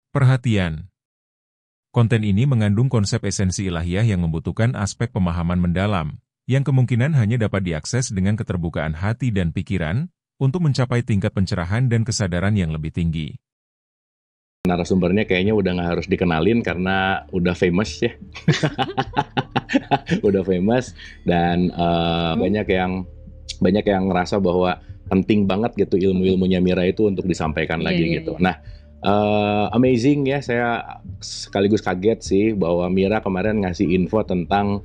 Perhatian. Konten ini mengandung konsep esensi ilahiyah yang membutuhkan aspek pemahaman mendalam, yang kemungkinan hanya dapat diakses dengan keterbukaan hati dan pikiran, untuk mencapai tingkat pencerahan dan kesadaran yang lebih tinggi. Narasumbernya kayaknya udah nggak harus dikenalin karena udah famous ya. Udah famous dan banyak yang ngerasa bahwa penting banget gitu ilmu-ilmunya Mira itu untuk disampaikan lagi gitu. Nah, amazing ya, saya sekaligus kaget sih bahwa Mira kemarin ngasih info tentang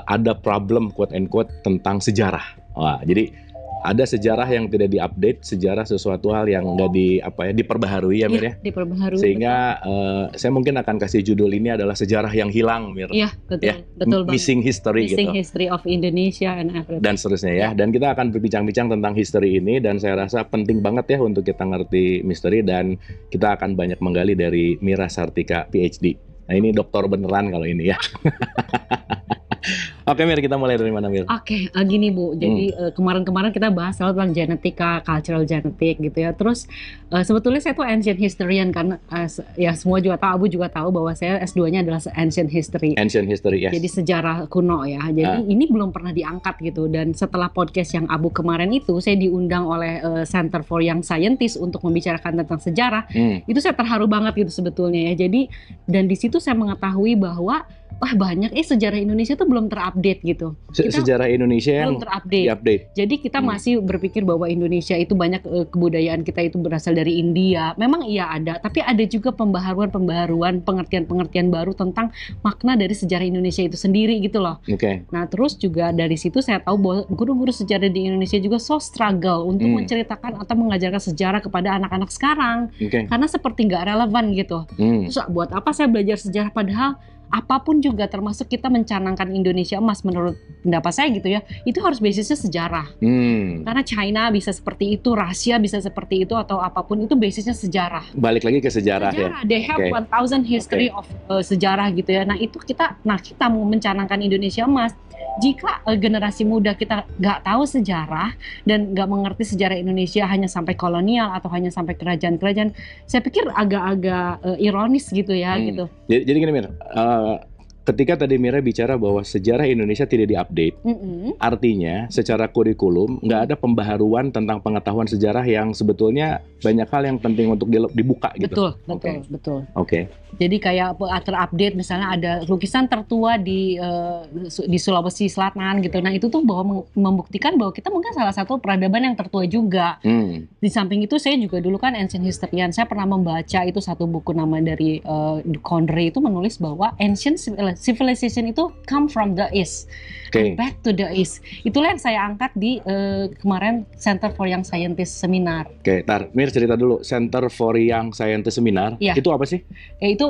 ada problem quote and quote tentang sejarah. Wah, jadi ada sejarah yang tidak diupdate, sejarah sesuatu hal yang nggak diperbaharui ya Mir ya. Diperbaharui. Sehingga saya mungkin akan kasih judul ini adalah sejarah yang hilang Mir. Iya, betul. Ya, betul banget. Missing history gitu. Missing history of Indonesia and everything. Dan seterusnya ya. Dan kita akan berbincang-bincang tentang history ini dan saya rasa penting banget ya untuk kita ngerti misteri dan kita akan banyak menggali dari Mira Sartika PhD. Nah, ini dokter beneran kalau ini ya. Oke Mir, kita mulai dari mana Mir? Oke, gini Bu, jadi kemarin-kemarin kita bahas tentang genetika, cultural genetik gitu ya. Terus sebetulnya saya tuh ancient historian karena ya semua juga tahu, Abu juga tahu bahwa saya S2-nya adalah ancient history. Ancient history, yes. Jadi sejarah kuno ya. Jadi ini belum pernah diangkat gitu. Dan setelah podcast yang Abu kemarin itu, saya diundang oleh Center for Young Scientists untuk membicarakan tentang sejarah. Itu saya terharu banget gitu sebetulnya ya. Jadi dan di situ saya mengetahui bahwa wah banyak sejarah Indonesia tuh belum terupdate gitu. Sejarah Indonesia yang belum terupdate. Jadi kita masih berpikir bahwa Indonesia itu banyak kebudayaan kita itu berasal dari India. Memang iya ada, tapi ada juga pembaharuan, pengertian-pengertian baru tentang makna dari sejarah Indonesia itu sendiri gitu loh. Oke. Nah terus juga dari situ saya tahu bahwa guru-guru sejarah di Indonesia juga struggle untuk menceritakan atau mengajarkan sejarah kepada anak-anak sekarang. Karena seperti nggak relevan gitu. Terus buat apa saya belajar sejarah padahal apapun juga termasuk kita mencanangkan Indonesia emas menurut pendapat saya gitu ya, itu harus basisnya sejarah. Karena China bisa seperti itu, Rusia bisa seperti itu atau apapun itu basisnya sejarah. Balik lagi ke sejarah ya. They have 1000 history of sejarah gitu ya. Nah itu kita mau mencanangkan Indonesia emas. Jika generasi muda kita nggak tahu sejarah dan nggak mengerti sejarah Indonesia hanya sampai kolonial atau hanya sampai kerajaan-kerajaan, saya pikir agak-agak ironis gitu ya gitu. Jadi gini Mir, ketika tadi Mira bicara bahwa sejarah Indonesia tidak diupdate, artinya secara kurikulum nggak ada pembaharuan tentang pengetahuan sejarah yang sebetulnya banyak hal yang penting untuk dibuka gitu. Betul. Oke. Jadi kayak terupdate misalnya ada lukisan tertua di Sulawesi Selatan gitu. Nah itu tuh bahwa membuktikan bahwa kita mungkin salah satu peradaban yang tertua juga. Di samping itu saya juga dulu kan ancient historian. Saya pernah membaca itu satu buku nama dari Condrey itu menulis bahwa ancient civilization itu come from the east, back to the east. Itulah yang saya angkat di kemarin Center for Young Scientists seminar. Mir cerita dulu Center for Young Scientists seminar. Itu apa sih? Itu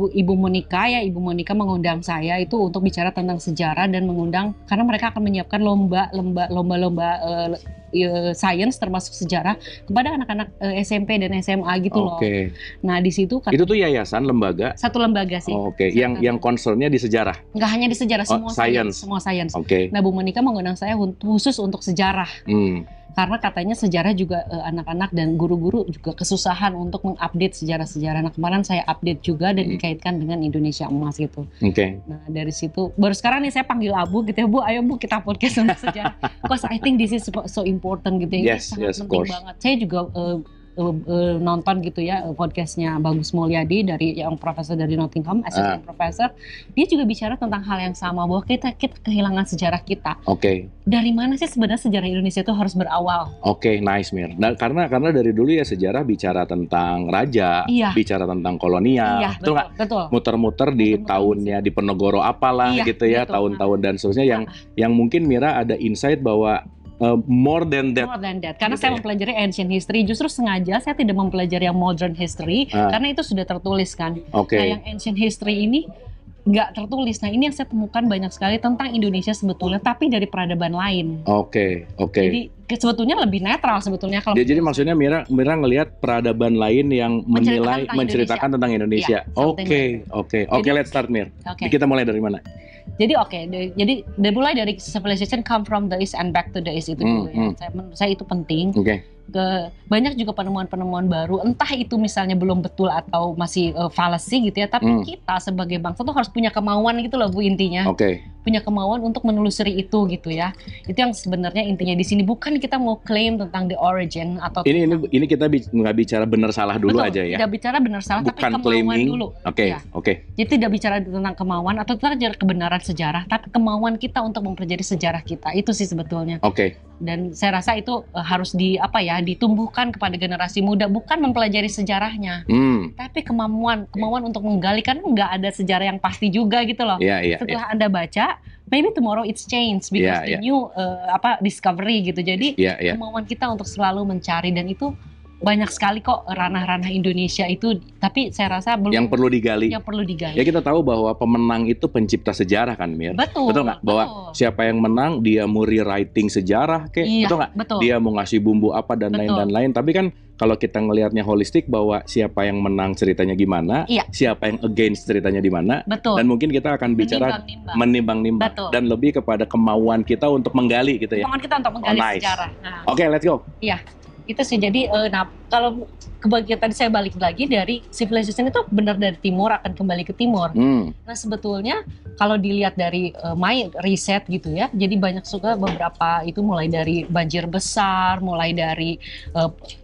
Ibu Monica mengundang saya itu untuk bicara tentang sejarah dan mengundang karena mereka akan menyiapkan lomba sains termasuk sejarah kepada anak-anak SMP dan SMA gitu loh. Nah di situ itu tuh yayasan lembaga. Satu lembaga sih. Yang concernnya di sejarah. Nggak hanya di sejarah, semua sains. Nah Bu Monica mengundang saya khusus untuk sejarah. Karena katanya sejarah juga anak-anak dan guru-guru juga kesusahan untuk mengupdate sejarah-sejarah. Nah kemarin saya update juga dan dikaitkan dengan Indonesia emas gitu. Nah dari situ baru sekarang nih saya panggil Abu gitu ya, Bu ayo Bu kita podcast tentang sejarah. Because I think this is so important gitu ya. Sangat penting banget. Saya juga nonton gitu ya podcastnya Bagus Mulyadi dari yang profesor dari Nottingham, assistant professor. Dia juga bicara tentang hal yang sama bahwa kita kehilangan sejarah kita. Dari mana sih sebenarnya sejarah Indonesia itu harus berawal? Nice Mir. Nah, karena dari dulu ya sejarah bicara tentang raja, bicara tentang kolonial, betul. Muter-muter di tahunnya di Penogoro apalah gitu ya, tahun-tahun dan seterusnya yang mungkin Mira ada insight bahwa more than that. Karena saya mempelajari ancient history, justru sengaja saya tidak mempelajari yang modern history karena itu sudah tertulis kan. Nah yang ancient history ini nggak tertulis. Nah ini yang saya temukan banyak sekali tentang Indonesia sebetulnya, tapi dari peradaban lain. Jadi sebetulnya lebih netral sebetulnya kalau. Jadi maksudnya Mira ngelihat peradaban lain yang menceritakan tentang Indonesia. Let's start Mir. Kita mulai dari mana? Jadi mulai dari civilization come from the east and back to the east itu dulu ya. Menurut saya itu penting. banyak juga penemuan-penemuan baru, entah itu misalnya belum betul atau masih fallacy gitu ya, tapi kita sebagai bangsa tuh harus punya kemauan gitu loh Bu, intinya. Punya kemauan untuk menelusuri itu gitu ya. Itu yang sebenarnya intinya di sini, bukan kita mau klaim tentang the origin atau ini kita nggak bicara benar salah dulu. Betul, aja ya. Tidak bicara benar salah, bukan tapi kemauan claiming dulu. Jadi tidak bicara tentang kemauan atau tentang kebenaran sejarah, tapi kemauan kita untuk mempelajari sejarah kita. Itu sih sebetulnya. Dan saya rasa itu harus ditumbuhkan kepada generasi muda, bukan mempelajari sejarahnya, tapi kemauan untuk menggali, kan nggak ada sejarah yang pasti juga gitu loh. Setelah Anda baca, maybe tomorrow it's changed because the new discovery gitu. Jadi kemauan kita untuk selalu mencari, dan itu banyak sekali kok ranah-ranah Indonesia itu, tapi saya rasa belum yang perlu digali. Ya kita tahu bahwa pemenang itu pencipta sejarah kan, Mir. Betul nggak? Bahwa siapa yang menang dia mau rewriting sejarah betul nggak? Dia mau ngasih bumbu apa dan lain-lain. Tapi kan kalau kita ngelihatnya holistik, bahwa siapa yang menang ceritanya gimana, siapa yang against ceritanya di mana, dan mungkin kita akan bicara menimbang-nimbang dan lebih kepada kemauan kita untuk menggali gitu ya. Kemauan kita untuk menggali sejarah. Oke, let's go. Iya. Itu sih, jadi kalau kebagian tadi saya balik lagi dari civilization itu benar dari timur akan kembali ke timur. Nah sebetulnya kalau dilihat dari my riset gitu ya, jadi banyak juga beberapa itu mulai dari banjir besar, mulai dari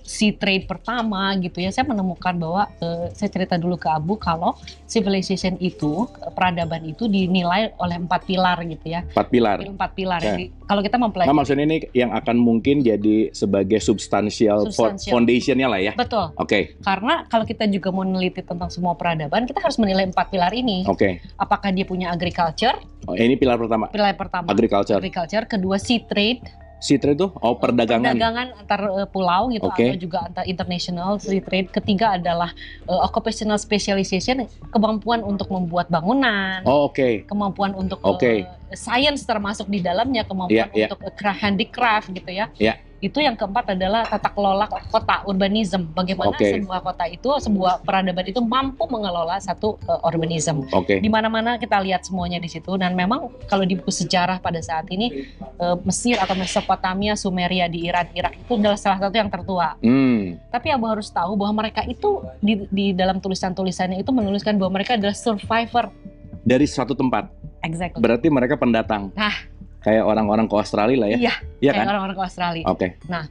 sea trade pertama gitu ya, saya menemukan bahwa saya cerita dulu ke Abu kalau civilization itu, peradaban itu dinilai oleh 4 pilar gitu ya. 4 pilar. Jadi, kalau kita mempelajari. Nah maksudnya ini yang akan mungkin jadi sebagai substansial foundation-nya lah ya. Betul. Karena kalau kita juga mau meneliti tentang semua peradaban, kita harus menilai 4 pilar ini. Apakah dia punya agriculture? Ini pilar pertama. Agriculture. Kedua sea trade. Sea trade itu perdagangan. Perdagangan antar pulau gitu, atau juga antar international sea trade. Ketiga adalah occupational specialization, kemampuan untuk membuat bangunan. Kemampuan untuk science termasuk di dalamnya, kemampuan untuk handicraft gitu ya. Itu yang keempat adalah tata kelola kota, urbanism. Bagaimana sebuah kota itu, sebuah peradaban itu mampu mengelola satu urbanism. Di mana-mana kita lihat semuanya di situ. Dan memang kalau di buku sejarah pada saat ini, Mesir atau Mesopotamia, Sumeria di Iran, Irak itu adalah salah satu yang tertua. Tapi Abu harus tahu bahwa mereka itu di dalam tulisan-tulisannya itu menuliskan bahwa mereka adalah survivor dari suatu tempat. Berarti mereka pendatang. Kayak orang-orang ke Australia lah ya. Iya kan? Orang-orang ke Australia. Nah,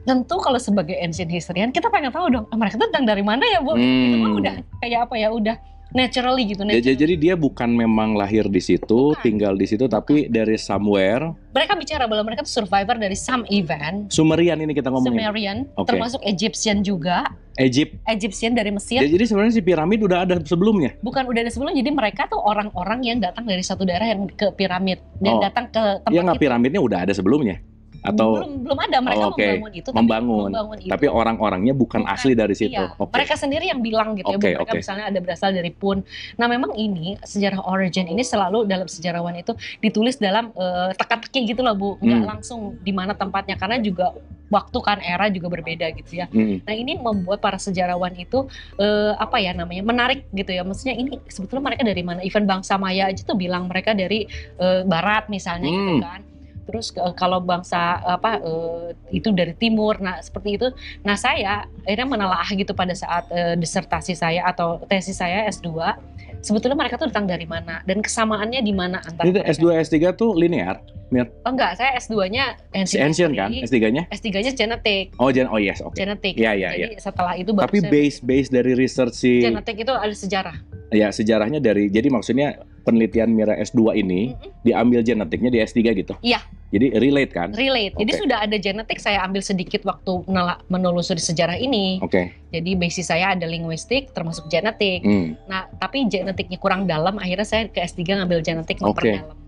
tentu kalau sebagai ancient historian kita pengen tahu dong, mereka datang dari mana ya, Bu? Itu mah udah kayak apa ya, udah naturally gitu. Jadi dia bukan memang lahir di situ, tinggal di situ, tapi dari somewhere. Mereka bicara bahwa mereka tuh survivor dari some event. Sumerian ini kita ngomongin. Sumerian, termasuk Egyptian juga. Egyptian dari Mesir. Jadi sebenarnya si piramid udah ada sebelumnya? Bukan udah ada sebelumnya, jadi mereka tuh orang-orang yang datang dari satu daerah yang ke piramid. Dan datang ke tempat nggak piramidnya udah ada sebelumnya? Atau belum ada, mereka membangun itu. Tapi orang-orangnya bukan asli dari situ. Mereka sendiri yang bilang gitu ya, mereka misalnya ada berasal dari Pun. Nah memang ini sejarah origin ini selalu dalam sejarawan itu ditulis dalam teka-teki gitu loh, Bu, nggak langsung di mana tempatnya, karena juga waktu kan era juga berbeda gitu ya. Nah ini membuat para sejarawan itu menarik gitu ya. Maksudnya ini sebetulnya mereka dari mana? Even bangsa Maya aja tuh bilang mereka dari barat misalnya gitu kan. Terus kalau bangsa itu dari timur, nah seperti itu. Nah saya akhirnya menelaah gitu pada saat disertasi saya atau tesis saya S2, sebetulnya mereka tuh datang dari mana dan kesamaannya di mana antara mereka. S2 S3 tuh linear, Mir? Oh enggak, saya S2-nya ancient kan? S3-nya? S3-nya genetik. Yes, genetik. Jadi setelah itu baru tapi base dari research si genetik itu ada sejarah. Ya, sejarahnya jadi maksudnya penelitian Mira S2 ini diambil genetiknya di S3 gitu? Iya. Jadi relate kan? Relate. Jadi sudah ada genetik, saya ambil sedikit waktu menelusuri sejarah ini. Jadi basis saya ada linguistik termasuk genetik. Nah, tapi genetiknya kurang dalam, akhirnya saya ke S3 ngambil genetik memperdalam. Gitu.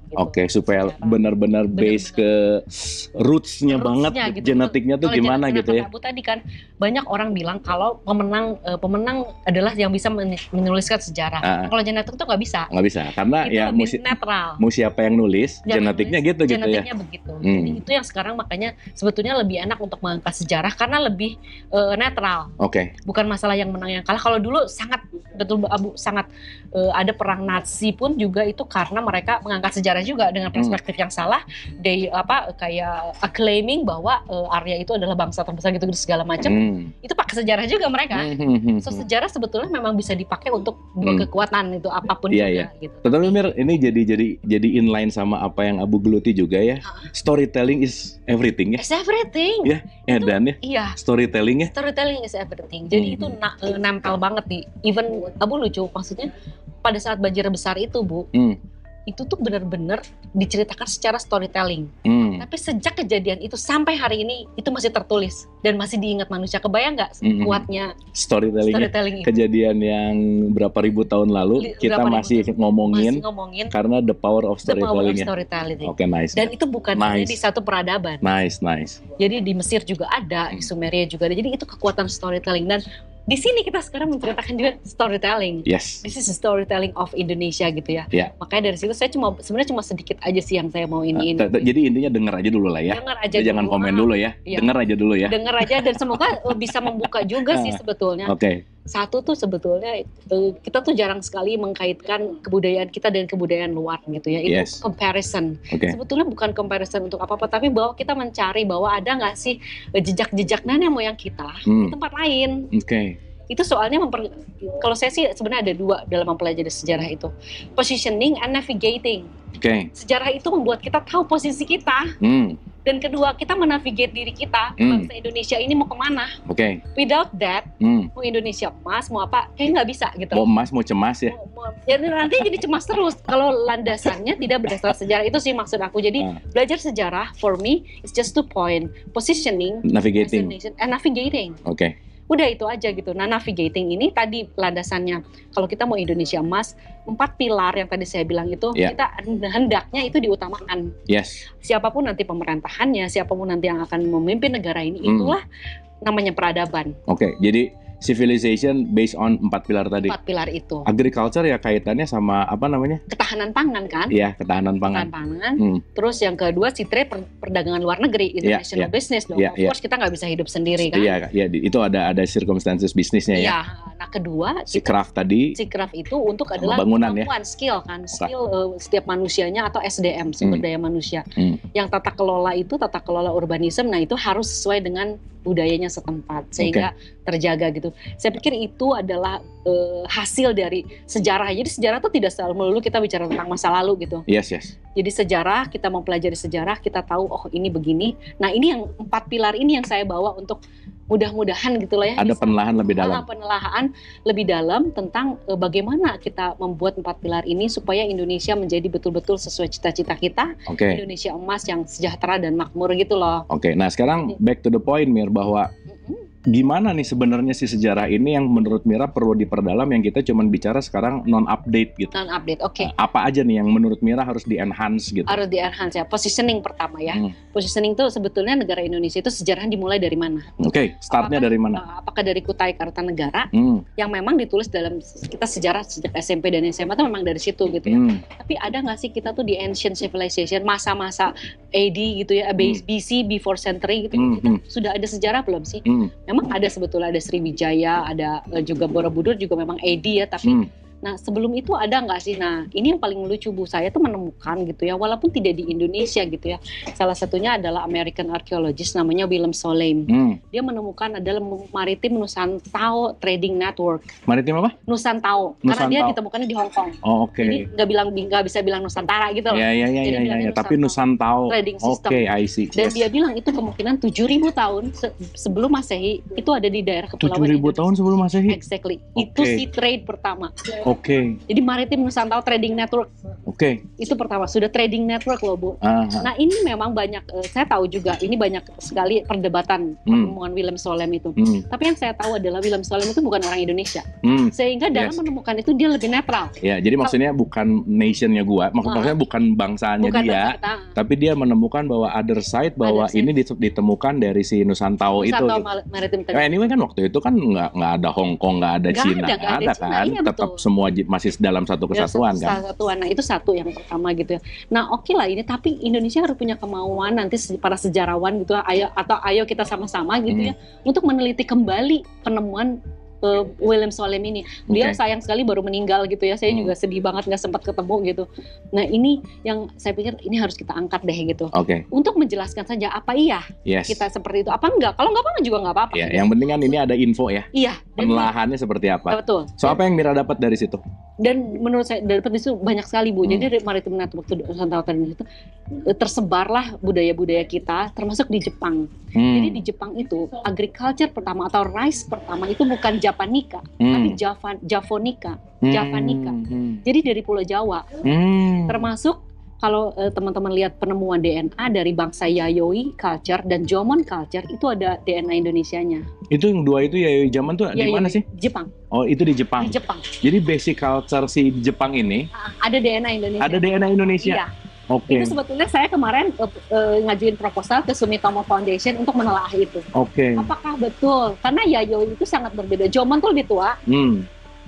Supaya benar-benar base ke roots-nya banget, gitu. Genetiknya tuh gimana gitu ya. Abu tadi kan banyak orang bilang kalau pemenang adalah yang bisa menuliskan sejarah. Kalau genetik tuh nggak bisa. Nggak bisa, karena itu ya netral. Mau siapa yang nulis, genetiknya gitu genetiknya ya. Begitu. Jadi itu yang sekarang makanya sebetulnya lebih enak untuk mengangkat sejarah karena lebih netral. Bukan masalah yang menang yang kalah. Kalau dulu sangat betul Abu sangat ada perang Nazi pun juga itu karena mereka mengangkat sejarah juga dengan perspektif yang salah. Kayak claiming bahwa Arya itu adalah bangsa terbesar gitu segala macam. Itu pakai sejarah juga mereka. So sejarah sebetulnya memang bisa dipakai untuk dua kekuatan itu apapun juga. Gitu. Tetapi Mir, ini jadi inline sama apa yang Abu geluti juga ya. Storytelling is everything ya. It's everything. Ya, edan ya. Iya. Storytelling ya. Storytelling is everything. Jadi itu nempel banget nih. Even Abu lucu maksudnya pada saat banjir besar itu Bu. Itu tuh benar-benar diceritakan secara storytelling. Tapi sejak kejadian itu sampai hari ini itu masih tertulis dan masih diingat manusia. Kebayang nggak kuatnya storytelling kejadian yang berapa ribu tahun lalu kita masih ngomongin karena the power of storytelling. Oke, nice. Dan itu bukan hanya di satu peradaban. Nice. Jadi di Mesir juga ada, di Sumeria juga ada. Jadi itu kekuatan storytelling dan di sini kita sekarang menceritakan juga storytelling. Yes. This is a storytelling of Indonesia gitu ya. Makanya dari situ saya sebenarnya cuma sedikit aja sih yang saya mau ini. Jadi intinya dengar aja dulu lah ya. Dengar aja jangan komen dulu ya. Dengar aja dulu ya. Dengar aja dan semoga bisa membuka juga sih sebetulnya. Oke. Satu tuh sebetulnya kita tuh jarang sekali mengkaitkan kebudayaan kita dan kebudayaan luar gitu ya. Itu comparison. Sebetulnya bukan comparison untuk apa-apa, tapi bahwa kita mencari bahwa ada nggak sih jejak-jejak nenek moyang kita di tempat lain. Itu soalnya kalau saya sih sebenarnya ada dua dalam mempelajari sejarah itu, positioning and navigating. Sejarah itu membuat kita tahu posisi kita. Dan kedua, kita menavigate diri kita, bangsa Indonesia ini mau kemana. Without that, mau Indonesia emas, mau apa, kayak nggak bisa gitu. Mau emas, mau cemas ya? Jadi nanti jadi cemas terus. Kalau landasannya tidak berdasarkan sejarah, itu sih maksud aku. Jadi belajar sejarah, for me, is just 2 point. Positioning, navigating, and navigating. Udah itu aja gitu. Nah, navigating ini tadi landasannya. Kalau kita mau Indonesia emas, 4 pilar yang tadi saya bilang itu, kita hendaknya itu diutamakan. Siapapun nanti pemerintahannya, siapapun nanti yang akan memimpin negara ini, itulah namanya peradaban. Jadi civilization based on 4 pilar tadi. 4 pilar itu. Agriculture ya kaitannya sama apa namanya? Ketahanan pangan kan? Iya, ketahanan pangan. Terus yang kedua trade, perdagangan luar negeri, international business dong. Of course kita nggak bisa hidup sendiri kan? Iya, itu ada circumstances bisnisnya ya. Iya. Nah kedua, craft tadi. Craft itu untuk adalah bangunan kemampuan, skill kan, setiap manusianya atau SDM, sumber daya manusia. Yang tata kelola urbanisme, nah itu harus sesuai dengan budayanya setempat sehingga terjaga gitu. Saya pikir itu adalah hasil dari sejarah. Jadi sejarah itu tidak selalu melulu kita bicara tentang masa lalu gitu. Jadi sejarah, kita mempelajari sejarah, kita tahu oh ini begini. Nah ini yang 4 pilar ini yang saya bawa untuk mudah-mudahan gitulah ya. Ada penelaahan lebih dalam. Penelaahan lebih dalam tentang bagaimana kita membuat 4 pilar ini supaya Indonesia menjadi betul-betul sesuai cita-cita kita. Indonesia emas yang sejahtera dan makmur gitu loh. Nah sekarang back to the point Mir, bahwa gimana nih sebenarnya si sejarah ini yang menurut Mira perlu diperdalam, yang kita cuman bicara sekarang non-update gitu. Non-update, apa aja nih yang menurut Mira harus di-enhance gitu? Harus di-enhance ya. Positioning pertama ya. Positioning itu sebetulnya negara Indonesia itu sejarahnya dimulai dari mana? Startnya dari mana? Apakah dari Kutai Kartanegara yang memang ditulis dalam kita sejarah sejak SMP dan SMA itu memang dari situ gitu ya. Tapi ada nggak sih kita tuh di ancient civilization, masa-masa AD gitu ya, BC, before century gitu, kita sudah ada sejarah belum sih? Memang ada sebetulnya, ada Sriwijaya, ada juga Borobudur juga memang AD ya, tapi nah sebelum itu ada nggak sih? Nah ini yang paling lucu Bu, saya tuh menemukan gitu ya, walaupun tidak di Indonesia gitu ya. Salah satunya adalah American archaeologist namanya William Solheim. Dia menemukan adalah maritim Nusantao Trading Network. Maritim apa? Nusantao. Karena dia ditemukannya di Hong Kong. Jadi nggak bisa bilang Nusantara gitu loh. Iya. Tapi Nusantao trading system. I see. Dan dia bilang itu kemungkinan 7.000 tahun sebelum Masehi itu ada di daerah kepulauan 7.000 tahun sebelum Masehi? Exactly. Itu si trade pertama. Jadi Maritim Nusantao Trading Network. Itu pertama, sudah trading network loh Bu. Nah ini memang banyak, saya tahu juga ini banyak sekali perdebatan penemuan William Solheim itu. Tapi yang saya tahu adalah William Solheim itu bukan orang Indonesia. Sehingga dalam menemukan itu dia lebih netral. Ya, jadi maksudnya bukan nationnya gua, maksudnya bukan bangsanya dia, tapi dia menemukan bahwa other side bahwa ini ditemukan dari si Nusantao itu. Maritim. Anyway kan waktu itu kan nggak ada Hong Kong, nggak ada Cina, nggak ada kan, tetap semua masih dalam satu kesatuan kan. Nah itu satu yang pertama gitu ya. Nah oke lah ini, tapi Indonesia harus punya kemauan nanti para sejarawan gitu, ayo kita sama-sama gitu ya untuk meneliti kembali penemuan William Solem ini. Dia sayang sekali baru meninggal gitu ya. Saya juga sedih banget nggak sempat ketemu gitu. Nah ini yang saya pikir ini harus kita angkat deh gitu. Untuk menjelaskan saja apa kita seperti itu, apa enggak. Kalau nggak apa juga nggak apa-apa. Yang penting kan ini ada info ya. Iya. Penelahannya seperti apa. Betul. So apa yang Mira dapat dari situ? Dan menurut saya dapat di situ banyak sekali Bu. Jadi dari Maritime Network Nusantara itu tersebarlah budaya-budaya kita, termasuk di Jepang. Jadi di Jepang itu agriculture pertama atau rice pertama itu bukan Japanica, tapi Javonica. Jadi dari Pulau Jawa. Termasuk kalau teman-teman lihat penemuan DNA dari bangsa Yayoi culture dan Jomon culture, itu ada DNA Indonesianya. Itu yang dua itu Yayoi Jomon tuh di mana sih? Jepang. Oh, itu di Jepang. Di Jepang. Jadi basic culture si Jepang ini ada DNA Indonesia. Ada DNA Indonesia. Iya. Itu sebetulnya saya kemarin ngajuin proposal ke Sumitomo Foundation untuk menelaah itu. Apakah betul? Karena Yayoi itu sangat berbeda. Jomon tuh lebih tua.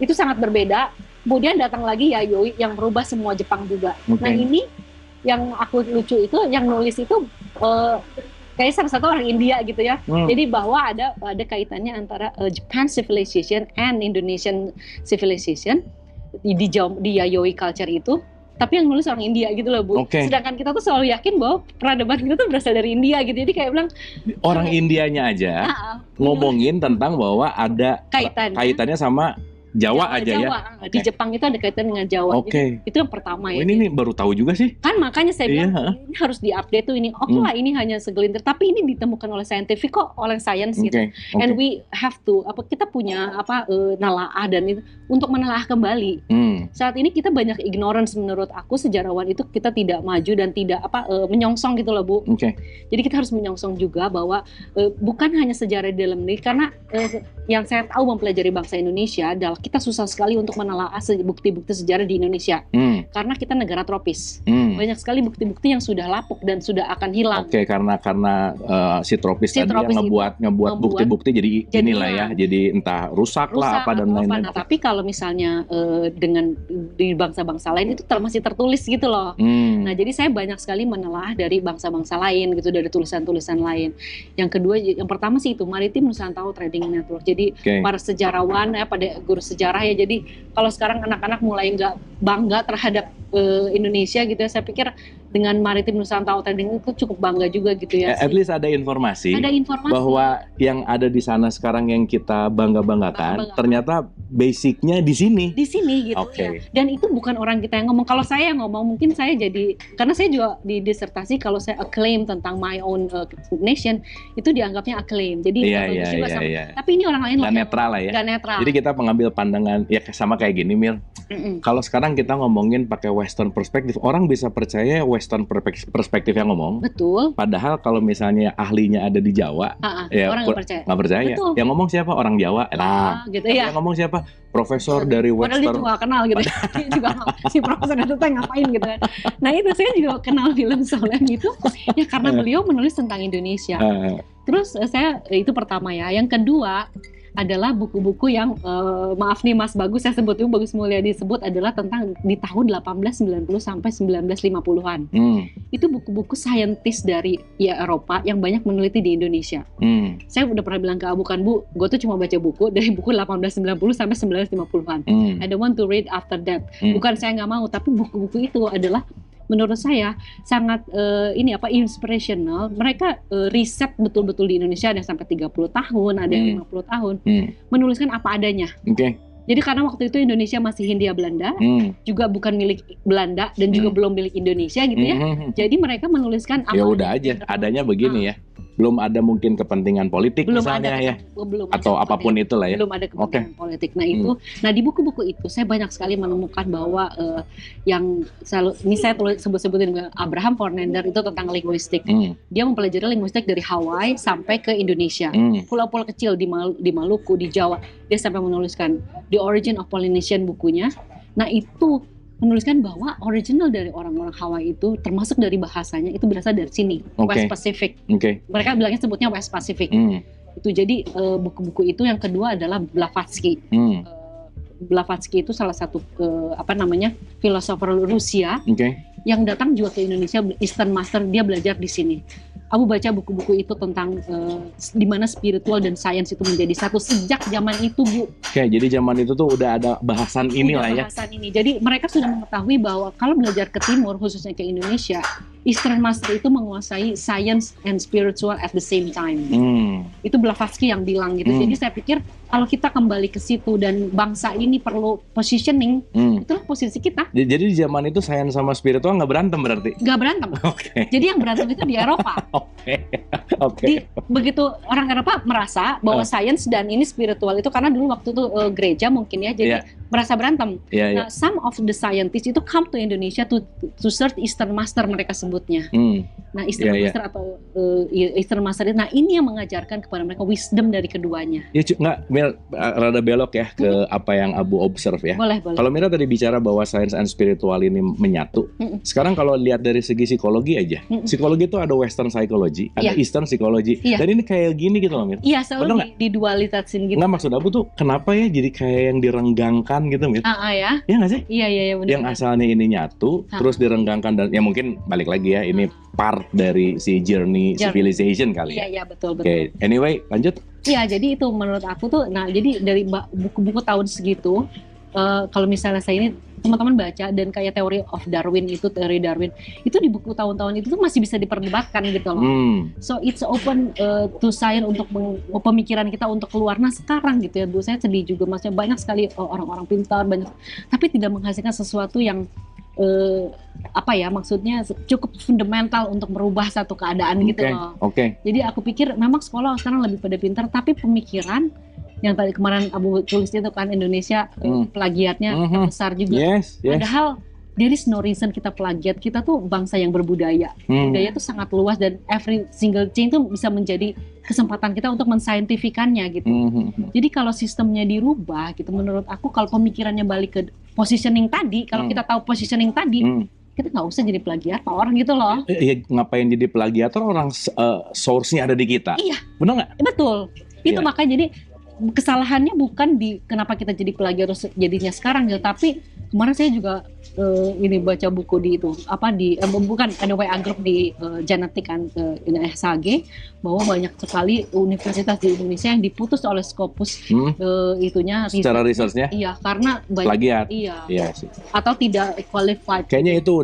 Itu sangat berbeda. Kemudian datang lagi Yayoi yang merubah semua Jepang juga. Nah ini yang aku lucu itu, yang nulis itu kayak salah satu orang India gitu ya. Jadi bahwa ada kaitannya antara Japan civilization and Indonesian civilization di Yayoi culture itu. Tapi yang nulis orang India gitu loh Bu. Sedangkan kita tuh selalu yakin bahwa peradaban kita tuh berasal dari India gitu. Jadi kayak bilang orang Indianya aja ngomongin tentang bahwa ada kaitannya sama Jawa aja ya. Di Jepang itu ada kaitan dengan Jawa. Itu yang pertama ya. Ini baru tahu juga sih. Kan makanya saya bilang ini harus diupdate tuh ini. Lah ini hanya segelintir, tapi ini ditemukan oleh scientific kok, oleh science gitu. And we have to kita punya nalaah dan itu untuk menelaah kembali. Saat ini kita banyak ignorance menurut aku, sejarawan itu kita tidak maju dan tidak menyongsong gitu loh Bu. Jadi kita harus menyongsong juga bahwa bukan hanya sejarah di dalam negeri, karena yang saya tahu mempelajari bangsa Indonesia adalah kita susah sekali untuk menelaah bukti-bukti sejarah di Indonesia. Karena kita negara tropis. Banyak sekali bukti-bukti yang sudah lapuk dan sudah akan hilang. Karena si tropis tadi yang ngebuat bukti-bukti jadi inilah ya. Jadi entah rusak lah apa dan lain-lain. Nah, tapi kalau misalnya dengan di bangsa-bangsa lain itu masih tertulis gitu loh. Nah, jadi saya banyak sekali menelaah dari bangsa-bangsa lain gitu, dari tulisan-tulisan lain. Yang kedua, yang pertama sih itu Maritime Nusantara Trading Network. Jadi para sejarawan pada guru sejarah ya, jadi kalau sekarang anak-anak mulai nggak bangga terhadap Indonesia gitu ya, saya pikir dengan Maritime Nusantara Trading itu cukup bangga juga gitu ya. At least ada informasi bahwa yang ada di sana sekarang yang kita bangga-banggakan ternyata basicnya di sini gitu ya. Dan itu bukan orang kita yang ngomong. Kalau saya yang ngomong mungkin saya jadi, karena saya juga di disertasi kalau saya acclaim tentang my own nation itu dianggapnya acclaim. Jadi tapi ini orang lain nggak netral lah ya. Nggak netral. Jadi kita mengambil pandangan ya sama kayak gini Mil. Kalau sekarang kita ngomongin pakai Western perspektif, orang bisa percaya Western perspektif yang ngomong. Betul. Padahal kalau misalnya ahlinya ada di Jawa, ya orang nggak percaya. Betul. Yang ngomong siapa? Orang Jawa. Gitu ya. Yang ngomong siapa? Profesor dari Western. Padahal dia juga kenal gitu. Dia juga si profesor itu ngapain gitu kan. Nah itu saya juga kenal William Solem itu ya karena beliau menulis tentang Indonesia. Terus saya itu pertama ya. Yang kedua adalah buku-buku yang maaf nih Mas Bagus, saya sebut itu Bagus Mulyadi disebut adalah tentang di tahun 1890 sampai 1950-an. Itu buku-buku saintis dari Eropa yang banyak meneliti di Indonesia. Saya udah pernah bilang ke Abu kan Bu, gue tuh cuma baca buku dari buku 1890 sampai 1950-an. I don't want to read after that. Bukan saya nggak mau, tapi buku-buku itu adalah menurut saya sangat inspirational. Mereka riset betul-betul di Indonesia, ada yang sampai 30 tahun, ada yang 50 tahun, menuliskan apa adanya. Jadi karena waktu itu Indonesia masih Hindia Belanda, juga bukan milik Belanda dan juga belum milik Indonesia gitu ya. Jadi mereka menuliskan apa ya udah aja, adanya begini ya. Belum ada mungkin kepentingan politik misalnya atau apapun itulah ya. Belum ada kepentingan politik. Nah itu, nah di buku-buku itu saya banyak sekali menemukan bahwa yang selalu ini saya sebutin Abraham Fornander itu tentang linguistik. Dia mempelajari linguistik dari Hawaii sampai ke Indonesia. Pulau-pulau kecil di Maluku, di Jawa, dia sampai menuliskan The Origin of Polynesian bukunya. Nah itu menuliskan bahwa original dari orang-orang Hawaii itu termasuk dari bahasanya itu berasal dari sini, West Pacific. Mereka bilangnya sebutnya West Pacific. Itu jadi buku-buku itu. Yang kedua adalah Blavatsky. Blavatsky itu salah satu filosofer Rusia yang datang juga ke Indonesia, Eastern Master, dia belajar di sini. Aku baca buku-buku itu tentang di mana spiritual dan sains itu menjadi satu sejak zaman itu, Bu. Oke, jadi zaman itu tuh udah ada bahasan inilah ya. Bahasan ini. Jadi mereka sudah mengetahui bahwa kalau belajar ke timur, khususnya ke Indonesia, Eastern Master itu menguasai science and spiritual at the same time. Itu Blavatsky yang bilang gitu. Jadi saya pikir kalau kita kembali ke situ dan bangsa ini perlu positioning, itulah posisi kita. Jadi di zaman itu sains sama spiritual nggak berantem berarti? Nggak berantem. Jadi yang berantem itu di Eropa. Begitu orang Eropa merasa bahwa sains dan ini spiritual itu karena dulu waktu itu gereja mungkin ya, jadi merasa berantem. Nah, some of the scientists itu come to Indonesia to search Eastern Master mereka sebutnya. Nah, Eastern Master atau Eastern Master itu, nah ini yang mengajarkan kepada mereka wisdom dari keduanya. Ya rada belok ya ke apa yang Abu observe ya. Boleh. Kalau Mira tadi bicara bahwa science and spiritual ini menyatu. Sekarang kalau lihat dari segi psikologi aja, psikologi itu ada Western psychology, ada Eastern psychology, dan ini kayak gini gitu loh, Mir. Iya, selalu didualitasin gitu. Nggak, maksud Abu tuh kenapa ya jadi kayak yang direnggangkan gitu, Mir? Ya. Iya nggak sih? Iya benar. Yang asalnya ini nyatu, terus direnggangkan, dan ya mungkin balik lagi ya, ini part dari si journey civilization kali ya. Iya betul. Oke, anyway, lanjut. Iya, jadi itu menurut aku tuh, nah jadi dari buku-buku tahun segitu, kalau misalnya saya ini teman-teman baca dan kayak teori Darwin itu di buku tahun-tahun itu tuh masih bisa diperdebatkan gitu loh. So it's open to science untuk pemikiran kita untuk keluar. Nah sekarang gitu ya Bu, saya sedih juga, maksudnya banyak sekali orang-orang pintar tapi tidak menghasilkan sesuatu yang maksudnya cukup fundamental untuk merubah satu keadaan gitu loh. Jadi aku pikir memang sekolah sekarang lebih pada pintar, tapi pemikiran yang tadi kemarin Abu tulis itu kan Indonesia plagiatnya besar juga. Padahal there is no reason kita plagiat. Kita tuh bangsa yang berbudaya. Budaya tuh sangat luas dan every single chain tuh bisa menjadi kesempatan kita untuk mensaintifikannya gitu. Jadi kalau sistemnya dirubah gitu, menurut aku kalau pemikirannya balik ke positioning tadi, kalau kita tahu positioning tadi, kita nggak usah jadi plagiator gitu loh. Ngapain jadi plagiator, orang source-nya ada di kita. Iya. Benar nggak? Betul. Itu makanya jadi kesalahannya bukan di kenapa kita jadi plagiator jadinya sekarang gitu, tapi kemarin saya juga ini baca buku di itu bukan ada WA group di genetik kan SHG, bahwa banyak sekali universitas di Indonesia yang diputus oleh Scopus itunya secara researchnya. Iya, karena banyak plagiat. Iya sih. Atau tidak qualified. Kayaknya itu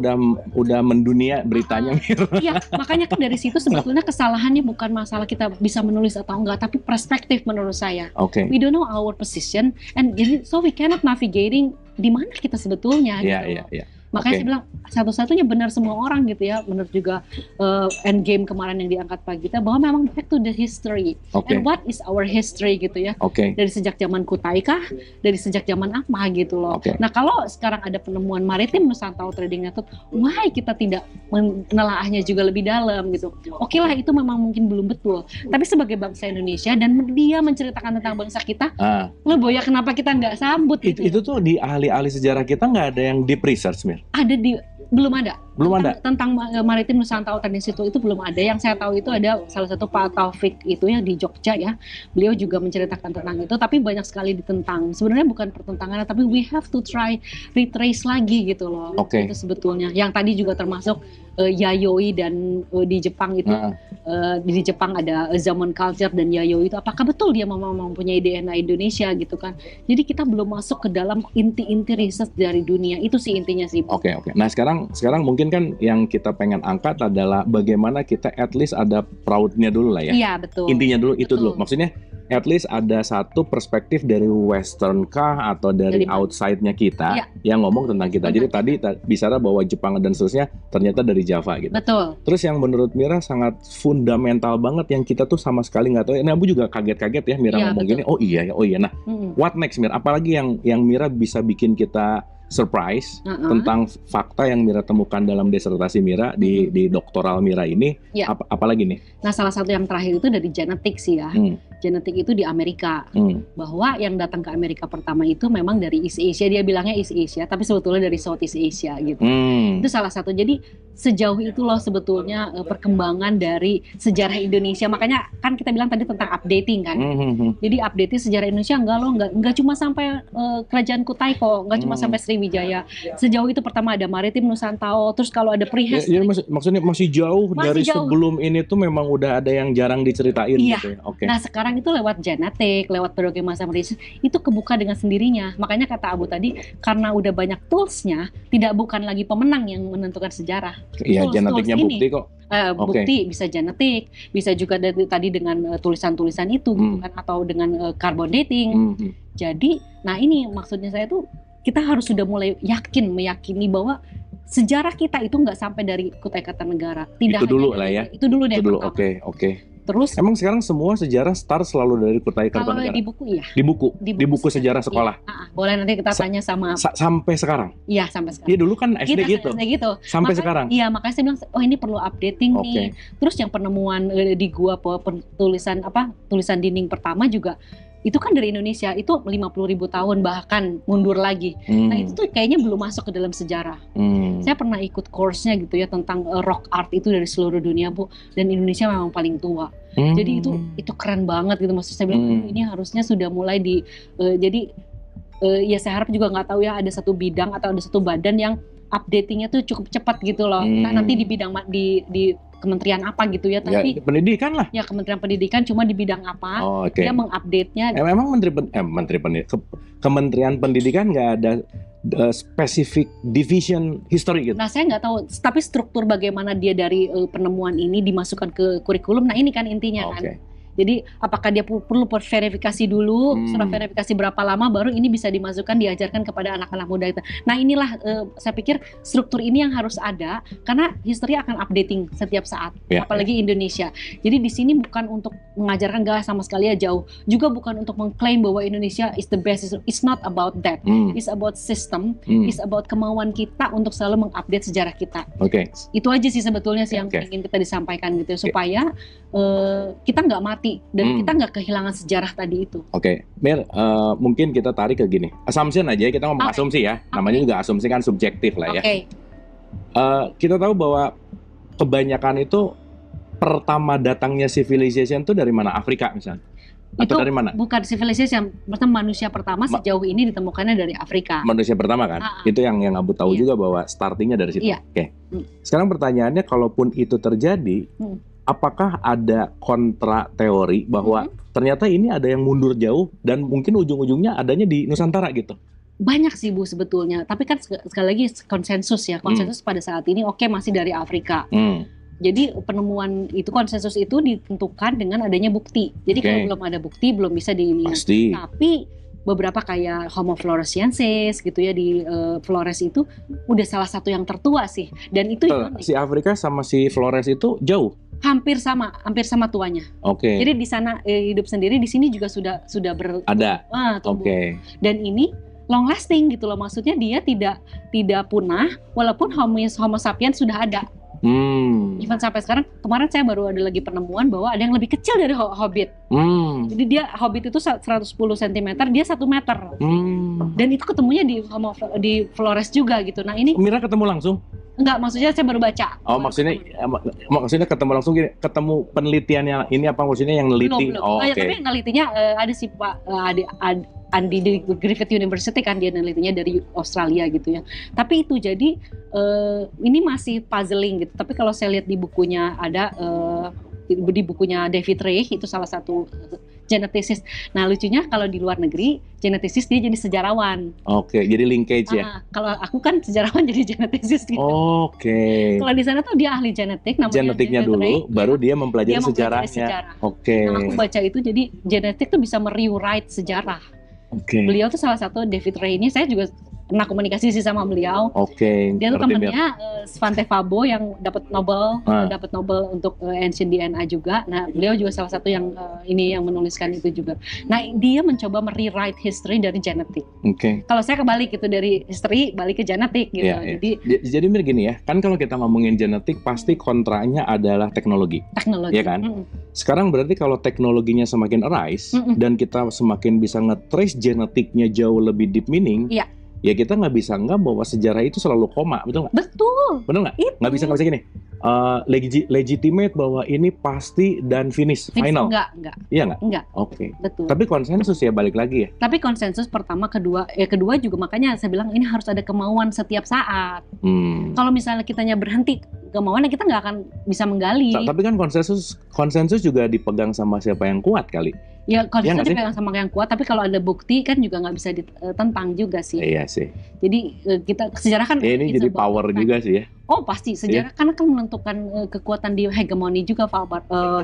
udah mendunia beritanya. Iya, makanya kan dari situ sebetulnya kesalahannya bukan masalah kita bisa menulis atau enggak, tapi perspektif menurut saya. We don't know our position and so we cannot navigating di mana kita sebetulnya gitu. Makanya saya bilang satu-satunya benar semua orang gitu ya. Menurut juga Endgame kemarin yang diangkat Pak Gita, bahwa memang back to the history. And what is our history gitu ya. Dari sejak zaman Kutai kah? Dari sejak zaman apa gitu loh. Nah kalau sekarang ada penemuan maritim Nusantara Trading Method, why kita tidak menelaahnya juga lebih dalam gitu. Oke lah, itu memang mungkin belum betul. Tapi sebagai bangsa Indonesia dan dia menceritakan tentang bangsa kita, loh Boya, kenapa kita nggak sambut gitu. Itu tuh di ahli-ahli sejarah kita nggak ada yang deep research, Mir? Belum ada. Tentang maritim Nusantara Trading itu belum ada. Yang saya tahu itu ada salah satu Pak Taufik itu ya di Jogja ya. Beliau juga menceritakan tentang itu, tapi banyak sekali ditentang. Sebenarnya bukan pertentangan, tapi we have to try retrace lagi gitu loh. Itu sebetulnya. Yang tadi juga termasuk Yayoi dan di Jepang itu di Jepang ada Zaman Culture dan Yayoi itu apakah betul dia mempunyai DNA Indonesia gitu kan. Jadi kita belum masuk ke dalam inti-inti riset dari dunia. Itu sih intinya sih. Oke. Nah sekarang mungkin kan yang kita pengen angkat adalah bagaimana kita at least ada proudnya dulu lah ya. Iya betul. Intinya dulu itu dulu. Maksudnya at least ada satu perspektif dari Western kah atau dari outside-nya kita yang ngomong tentang kita. Jadi tadi bicara bahwa Jepang dan seterusnya ternyata dari Java gitu. Betul. Terus yang menurut Mira sangat fundamental banget yang kita tuh sama sekali nggak tahu. Ini Abu juga kaget-kaget ya Mira ngomong gini. Oh iya. Nah, what next Mira? Apalagi yang Mira bisa bikin kita surprise tentang fakta yang Mira temukan dalam disertasi Mira di doktoral Mira ini. Apalagi nih? Nah salah satu yang terakhir itu dari genetik sih ya. genetik itu di Amerika, bahwa yang datang ke Amerika pertama itu memang dari East Asia, dia bilangnya East Asia, tapi sebetulnya dari Southeast Asia gitu. Itu salah satu. Jadi sejauh itu loh sebetulnya perkembangan dari sejarah Indonesia. Makanya kan kita bilang tadi tentang updating kan. Jadi updating sejarah Indonesia enggak cuma sampai Kerajaan Kutai kok, enggak cuma sampai Sriwijaya. Sejauh itu pertama ada Maritim Nusantara, terus kalau ada prehistory. Maksudnya masih jauh dari sebelum ini tuh memang udah ada yang jarang diceritain gitu ya. Oke. Nah, sekarang itu lewat genetik, lewat berbagai macam riset, itu kebuka dengan sendirinya. Makanya kata Abu tadi, karena udah banyak toolsnya, tidak bukan lagi pemenang yang menentukan sejarah. Iya, genetiknya bukti kok. Bukti bisa genetik, bisa juga tadi dengan tulisan-tulisan itu gitu kan, atau dengan carbon dating. Jadi, nah ini maksudnya saya tuh kita harus sudah mulai meyakini bahwa sejarah kita itu nggak sampai dari Kutai Kartanegara. Tidak itu dulu lah ya. Itu dulu deh. Itu dulu. Oke. Terus emang sekarang semua sejarah start selalu dari Kutai Kartanegara? Kalau di buku ya. Di buku sejarah sekolah. Boleh nanti kita tanya sama. Sampai sekarang? Iya sampai sekarang. Iya dulu kan SD gitu. Sampai sekarang. Iya makanya saya bilang, oh ini perlu updating nih. Terus yang penemuan di gua tulisan dinding pertama juga itu kan dari Indonesia, itu 50.000 tahun bahkan mundur lagi. Nah itu tuh kayaknya belum masuk ke dalam sejarah. Saya pernah ikut course-nya gitu ya tentang rock art itu dari seluruh dunia Bu, dan Indonesia memang paling tua. Jadi itu keren banget gitu, maksud saya bilang ini harusnya sudah mulai ya saya harap juga nggak tahu ya ada satu bidang atau ada satu badan yang updatingnya tuh cukup cepat gitu loh. Nah, nanti di bidang di kementerian apa gitu ya, tapi ya, pendidikan lah. Ya Kementerian Pendidikan, cuma di bidang apa dia mengupdate-nya. Memang Kementerian Pendidikan nggak ada specific division history gitu. Nah saya nggak tahu, tapi struktur bagaimana dia dari penemuan ini dimasukkan ke kurikulum. Nah ini kan intinya kan. Jadi apakah dia perlu verifikasi dulu, setelah verifikasi berapa lama baru ini bisa dimasukkan, diajarkan kepada anak-anak muda itu. Nah inilah saya pikir struktur ini yang harus ada, karena history akan updating setiap saat, apalagi Indonesia. Jadi di sini bukan untuk mengajarkan gak sama sekali ya jauh, juga bukan untuk mengklaim bahwa Indonesia is the best. It's not about that. It's about system. It's about kemauan kita untuk selalu mengupdate sejarah kita. Itu aja sih sebetulnya sih yang ingin kita disampaikan gitu, supaya kita nggak mati dan kita nggak kehilangan sejarah tadi itu. Mir, mungkin kita tarik ke gini, assumption aja, kita ngomong asumsi ya, namanya juga asumsi kan subjektif lah ya. Kita tahu bahwa kebanyakan itu pertama datangnya civilization itu dari mana? Afrika misalnya? Atau itu dari mana? Bukan civilization, manusia pertama sejauh ini ditemukannya dari Afrika. Manusia pertama kan? Itu yang Abu tahu juga bahwa startingnya dari situ. Sekarang pertanyaannya, kalaupun itu terjadi, apakah ada kontra teori bahwa ternyata ini ada yang mundur jauh dan mungkin ujung-ujungnya adanya di Nusantara gitu? Banyak sih Bu sebetulnya, tapi kan sekali lagi konsensus ya, pada saat ini masih dari Afrika. Jadi penemuan itu, konsensus itu ditentukan dengan adanya bukti. Jadi kalau belum ada bukti belum bisa Pasti. Tapi beberapa kayak Homo floresiensis gitu ya di Flores itu udah salah satu yang tertua sih, dan itu si Afrika sama si Flores itu jauh. Hampir sama tuanya. Jadi di sana hidup sendiri, di sini juga sudah ada. Dan ini long lasting gitu loh, maksudnya dia tidak punah walaupun Homo sapiens sudah ada. Even sampai sekarang, kemarin saya baru ada lagi penemuan bahwa ada yang lebih kecil dari Hobbit. Jadi dia Hobbit itu 110 cm, dia 1 meter. Dan itu ketemunya di Flores juga gitu. Nah ini Mira ketemu langsung? Enggak, maksudnya saya baru baca. Maksudnya ketemu langsung, ketemu penelitiannya ini apa, maksudnya yang neliti? Belum. Tapi yang nelitinya ada si Pak Andi di Griffith University kan, dia nelitinya dari Australia gitu ya. Tapi itu jadi ini masih puzzling gitu. Tapi kalau saya lihat di bukunya ada di bukunya David Reich, itu salah satu genetisis. Nah lucunya kalau di luar negeri genetisis dia jadi sejarawan. Jadi linkage ya. Kalau aku kan sejarawan jadi genetisis gitu. Kalau di sana tuh dia ahli genetik, namanya genetiknya dulu, Reich, baru dia mempelajari sejarahnya. Nah, aku baca itu, jadi genetik tuh bisa merewrite sejarah. Beliau tuh salah satu, David Reich ini saya juga pernah komunikasi sih sama beliau. Dia tuh temennya Svante Pääbo yang dapat Nobel untuk Ancient DNA juga. Nah, beliau juga salah satu yang yang menuliskan itu juga. Nah, dia mencoba merewrite history dari genetik. Kalau saya kebalik gitu, dari history balik ke genetik gitu. Jadi Mir gini ya, kan kalau kita ngomongin genetik pasti kontranya adalah teknologi. Ya kan? Sekarang berarti kalau teknologinya semakin arise dan kita semakin bisa nge-trace genetiknya jauh lebih deep meaning. Ya kita nggak bisa nggak bahwa sejarah itu selalu koma, betul nggak? Betul. Betul nggak? Nggak bisa gini. Legitimate bahwa ini pasti dan finish final. Enggak. Iya nggak? Enggak. Betul. Tapi konsensus ya balik lagi ya. Tapi konsensus pertama, kedua juga makanya saya bilang ini harus ada kemauan setiap saat. Kalau misalnya kitanya berhenti kemauan, kita nggak akan bisa menggali. Tapi kan konsensus juga dipegang sama siapa yang kuat kali. Ya kalau bisa dipegang sama yang kuat, tapi kalau ada bukti kan juga nggak bisa ditentang juga sih. Iya sih. Jadi kita sejarah kan ini jadi power juga sih ya. Oh pasti sejarah kan menentukan kekuatan di hegemoni juga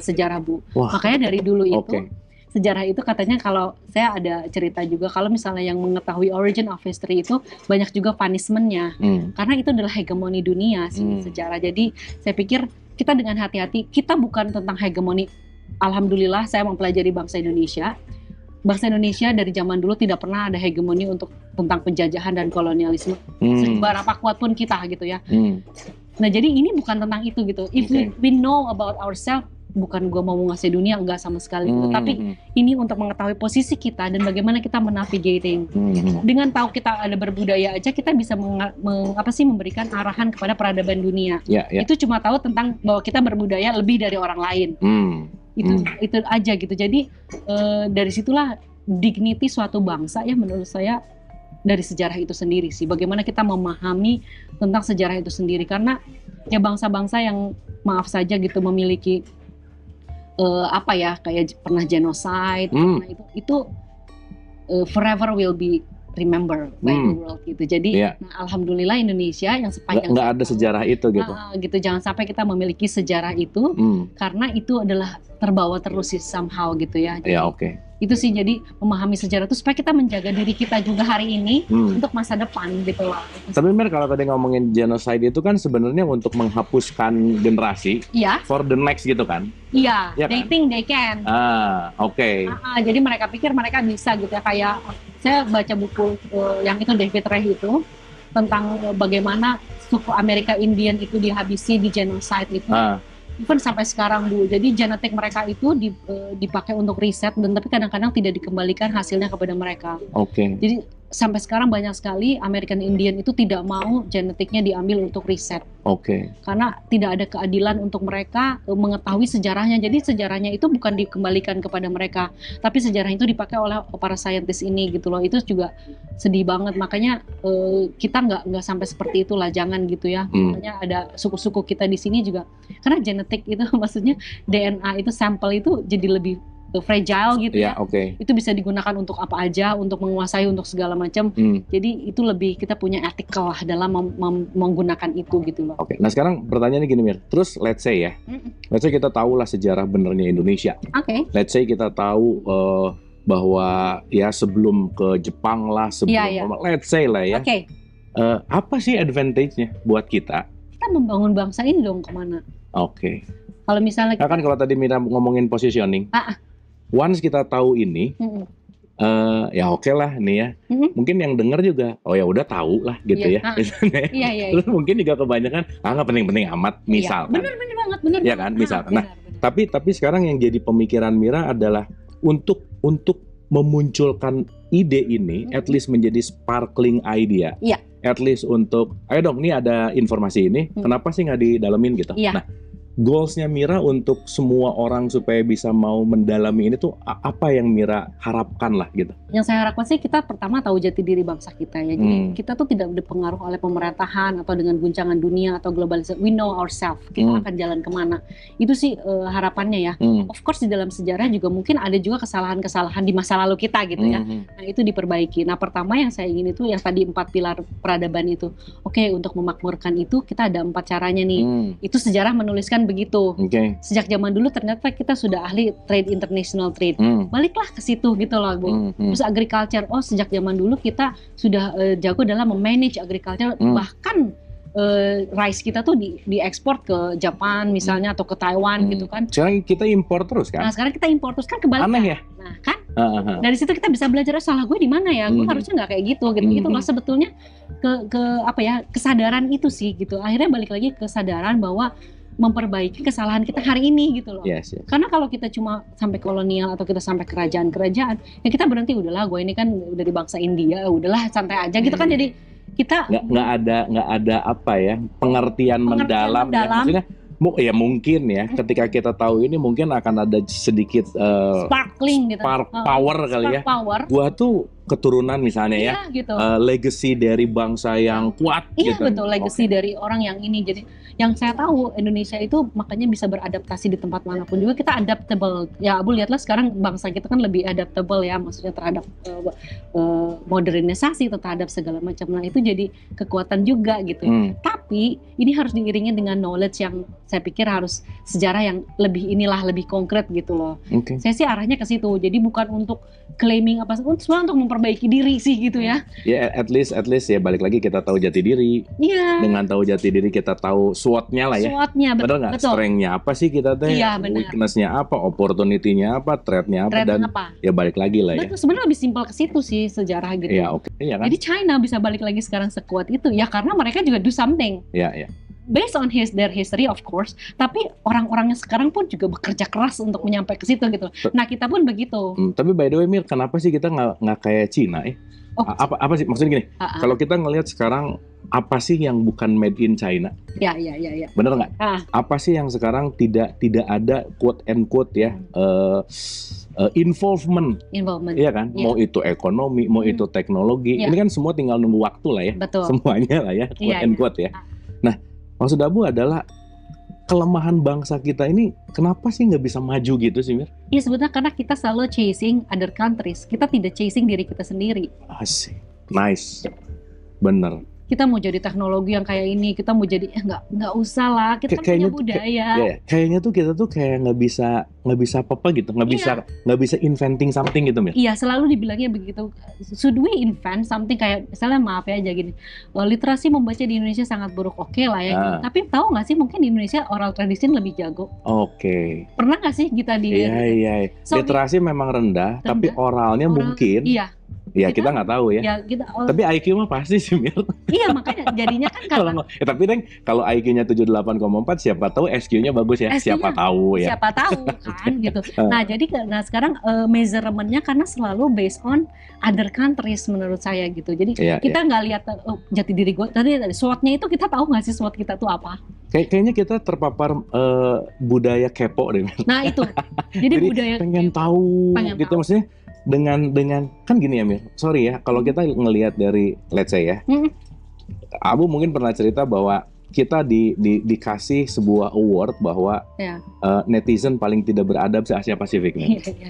sejarah Bu. Makanya dari dulu itu sejarah itu katanya, kalau saya ada cerita juga, kalau misalnya yang mengetahui origin of history itu banyak juga punishment-nya. Karena itu adalah hegemoni dunia sih sejarah. Jadi saya pikir kita dengan hati-hati, kita bukan tentang hegemoni. Alhamdulillah saya mempelajari bangsa Indonesia. Bangsa Indonesia dari zaman dulu tidak pernah ada hegemoni tentang penjajahan dan kolonialisme. Seberapa kuat pun kita gitu ya. Nah jadi ini bukan tentang itu gitu. If we know about ourselves, bukan gue mau menguasai dunia, enggak sama sekali gitu. Tapi ini untuk mengetahui posisi kita dan bagaimana kita menavigating. Dengan tahu kita ada berbudaya aja, kita bisa memberikan arahan kepada peradaban dunia. Itu cuma tahu tentang bahwa kita berbudaya lebih dari orang lain. Itu aja gitu. Jadi dari situlah dignity suatu bangsa ya menurut saya dari sejarah itu sendiri sih. Bagaimana kita memahami tentang sejarah itu sendiri, karena ya bangsa-bangsa yang maaf saja gitu memiliki kayak pernah genocide, itu forever will be remembered by the world gitu. Jadi alhamdulillah Indonesia yang sepanjang nggak ada sejarah itu gitu. Gitu jangan sampai kita memiliki sejarah itu karena itu adalah terbawa terus sih somehow gitu ya. Jadi, itu sih jadi memahami sejarah itu supaya kita menjaga diri kita juga hari ini untuk masa depan gitu loh. Tapi Mir, kalau tadi ngomongin genocide itu kan sebenarnya untuk menghapuskan generasi for the next gitu kan? Iya, they think they can. Jadi mereka pikir mereka bisa gitu ya. Kayak saya baca buku yang itu David Ray itu tentang bagaimana suku Amerika Indian itu dihabisi di genocide itu. Even sampai sekarang Bu, jadi genetik mereka itu dipakai untuk riset dan tapi kadang-kadang tidak dikembalikan hasilnya kepada mereka. Jadi sampai sekarang banyak sekali American Indian itu tidak mau genetiknya diambil untuk riset. Karena tidak ada keadilan untuk mereka mengetahui sejarahnya. Jadi sejarahnya itu bukan dikembalikan kepada mereka, tapi sejarah itu dipakai oleh para saintis ini gitu loh. Itu juga sedih banget. Makanya kita nggak sampai seperti itulah, jangan gitu ya. Makanya ada suku-suku kita di sini juga, karena genetik itu maksudnya DNA itu sampel itu jadi lebih fragile gitu ya. Itu bisa digunakan untuk apa aja, untuk menguasai, untuk segala macam. Jadi itu lebih kita punya ethical lah dalam menggunakan itu gitu loh. Nah sekarang pertanyaannya gini Mir, terus let's say ya, let's say kita tahu lah sejarah benernya Indonesia. Let's say kita tahu bahwa ya sebelum ke Jepang lah, let's say lah ya. Apa sih advantage-nya buat kita? Kita membangun bangsa ini dong kemana? Kalau misalnya kan kalau tadi Mira ngomongin positioning. Once kita tahu ini, ya oke lah nih ya. Mungkin yang denger juga, oh ya udah tahu lah gitu ya. Terus mungkin juga kebanyakan, nggak penting-penting amat, misalkan. Bener banget, bener. Ya kan, misalkan. Nah, tapi sekarang yang jadi pemikiran Mira adalah untuk memunculkan ide ini, at least menjadi sparkling idea. At least untuk, ayo dong, nih ada informasi ini, kenapa sih nggak didalemin gitu? Nah, goalsnya Mira untuk semua orang supaya bisa mau mendalami ini tuh apa yang Mira harapkan lah gitu? Yang saya harapkan sih kita pertama tahu jati diri bangsa kita ya. Jadi kita tuh tidak dipengaruhi oleh pemerintahan atau dengan guncangan dunia atau globalisasi. We know ourselves. Kita akan jalan kemana. Itu sih harapannya ya. Of course di dalam sejarah juga mungkin ada juga kesalahan-kesalahan di masa lalu kita gitu ya. Nah itu diperbaiki. Nah pertama yang saya ingin itu yang tadi 4 pilar peradaban itu. Untuk memakmurkan itu kita ada 4 caranya nih. Itu sejarah menuliskan kan begitu. Sejak zaman dulu ternyata kita sudah ahli trade, international trade. Baliklah ke situ gitu loh, Bu. Terus agriculture, sejak zaman dulu kita sudah jago dalam memanage agriculture, bahkan rice kita tuh diekspor ke Jepang misalnya atau ke Taiwan gitu kan. Sekarang kita impor terus kan? Nah sekarang kita impor terus kan kebalik. Aneh ya? Nah kan dari situ kita bisa belajar salah gue di mana ya. Gue harusnya nggak kayak gitu. Itulah sebetulnya kesadaran itu sih gitu. Akhirnya balik lagi kesadaran bahwa memperbaiki kesalahan kita hari ini gitu loh. Yes. Karena kalau kita cuma sampai kolonial atau kita sampai kerajaan-kerajaan, ya kita berhenti udahlah gue ini kan dari bangsa India, udahlah santai aja gitu kan. Jadi kita nggak ada apa ya pengertian mendalam. Ya. Maksudnya ya mungkin ya ketika kita tahu ini mungkin akan ada sedikit sparkling gitu, power kali ya. Gua tuh keturunan misalnya gitu. Legacy dari bangsa yang kuat. Iya gitu. Betul, legacy dari orang yang ini. Jadi yang saya tahu Indonesia itu makanya bisa beradaptasi di tempat manapun juga, kita adaptable. Ya Abu lihatlah sekarang bangsa kita kan lebih adaptable ya, maksudnya terhadap modernisasi, terhadap segala macam. Nah itu jadi kekuatan juga gitu. Tapi ini harus diiringi dengan knowledge yang saya pikir harus sejarah yang lebih konkret gitu loh. Saya sih arahnya ke situ. Jadi bukan untuk claiming apa, sebenarnya untuk memperbaiki diri sih gitu ya. Ya at least ya balik lagi kita tahu jati diri. Iya. Dengan tahu jati diri kita tahu SWOT-nya lah ya. SWOT-nya betul nggak? Strength-nya apa sih kita teh? Iya, weakness-nya apa? Opportunity-nya apa? Threat-nya apa? Dan ya balik lagi lah ya. Betul, sebenarnya lebih simpel ke situ sih sejarah gitu. Iya, Iya kan? Jadi China bisa balik lagi sekarang sekuat itu ya karena mereka juga do something. Iya. Based on their history of course, tapi orang-orangnya sekarang pun juga bekerja keras untuk menyampaikan ke situ gitu. Nah kita pun begitu. Tapi by the way Mir, kenapa sih kita nggak kayak Cina? Apa sih maksudnya gini? Kalau kita ngelihat sekarang apa sih yang bukan made in China? Ya. Bener nggak? Apa sih yang sekarang tidak ada quote and quote ya? Involvement, iya kan? Mau itu ekonomi, mau itu teknologi, ini kan semua tinggal nunggu waktu lah ya. Betul. Semuanya lah ya, quote and quote ya. Nah, maksud Abu adalah kelemahan bangsa kita ini kenapa sih nggak bisa maju gitu sih Mir? Iya sebetulnya karena kita selalu chasing other countries, kita tidak chasing diri kita sendiri. Asik, nice, bener. Kita mau jadi teknologi yang kayak ini, kita mau jadi nggak usah lah, kita punya budaya. Kayaknya tuh kita tuh kayak nggak bisa apa-apa gitu, nggak bisa inventing something gitu Mir. Iya selalu dibilangnya begitu. Should we invent something kayak misalnya maaf ya aja gini, literasi membaca di Indonesia sangat buruk, oke lah ya. Gitu. Tapi tahu nggak sih mungkin di Indonesia oral tradition lebih jago. Pernah nggak sih kita di? Iya. Literasi memang rendah, tapi oralnya mungkin. Iya. Kita nggak tahu ya. Tapi IQ mah pasti sih Mir. Iya makanya jadinya kan karena. Tapi Deng, kalau IQ-nya 78,4 siapa tahu SQ-nya bagus ya. Siapa tahu kan gitu. Nah jadi sekarang measurement-nya karena selalu based on other countries menurut saya gitu. Jadi kita nggak lihat jati diri gue. Tadi SWOT-nya itu kita tahu nggak sih SWOT kita tuh apa? Kayaknya kita terpapar budaya kepo deh. Nah itu. Jadi budaya pengen tahu gitu maksudnya. Dengan kan gini ya Mir, sorry ya kalau kita ngelihat dari let's say ya, Abu mungkin pernah cerita bahwa kita dikasih sebuah award bahwa netizen paling tidak beradab se Asia Pasifik,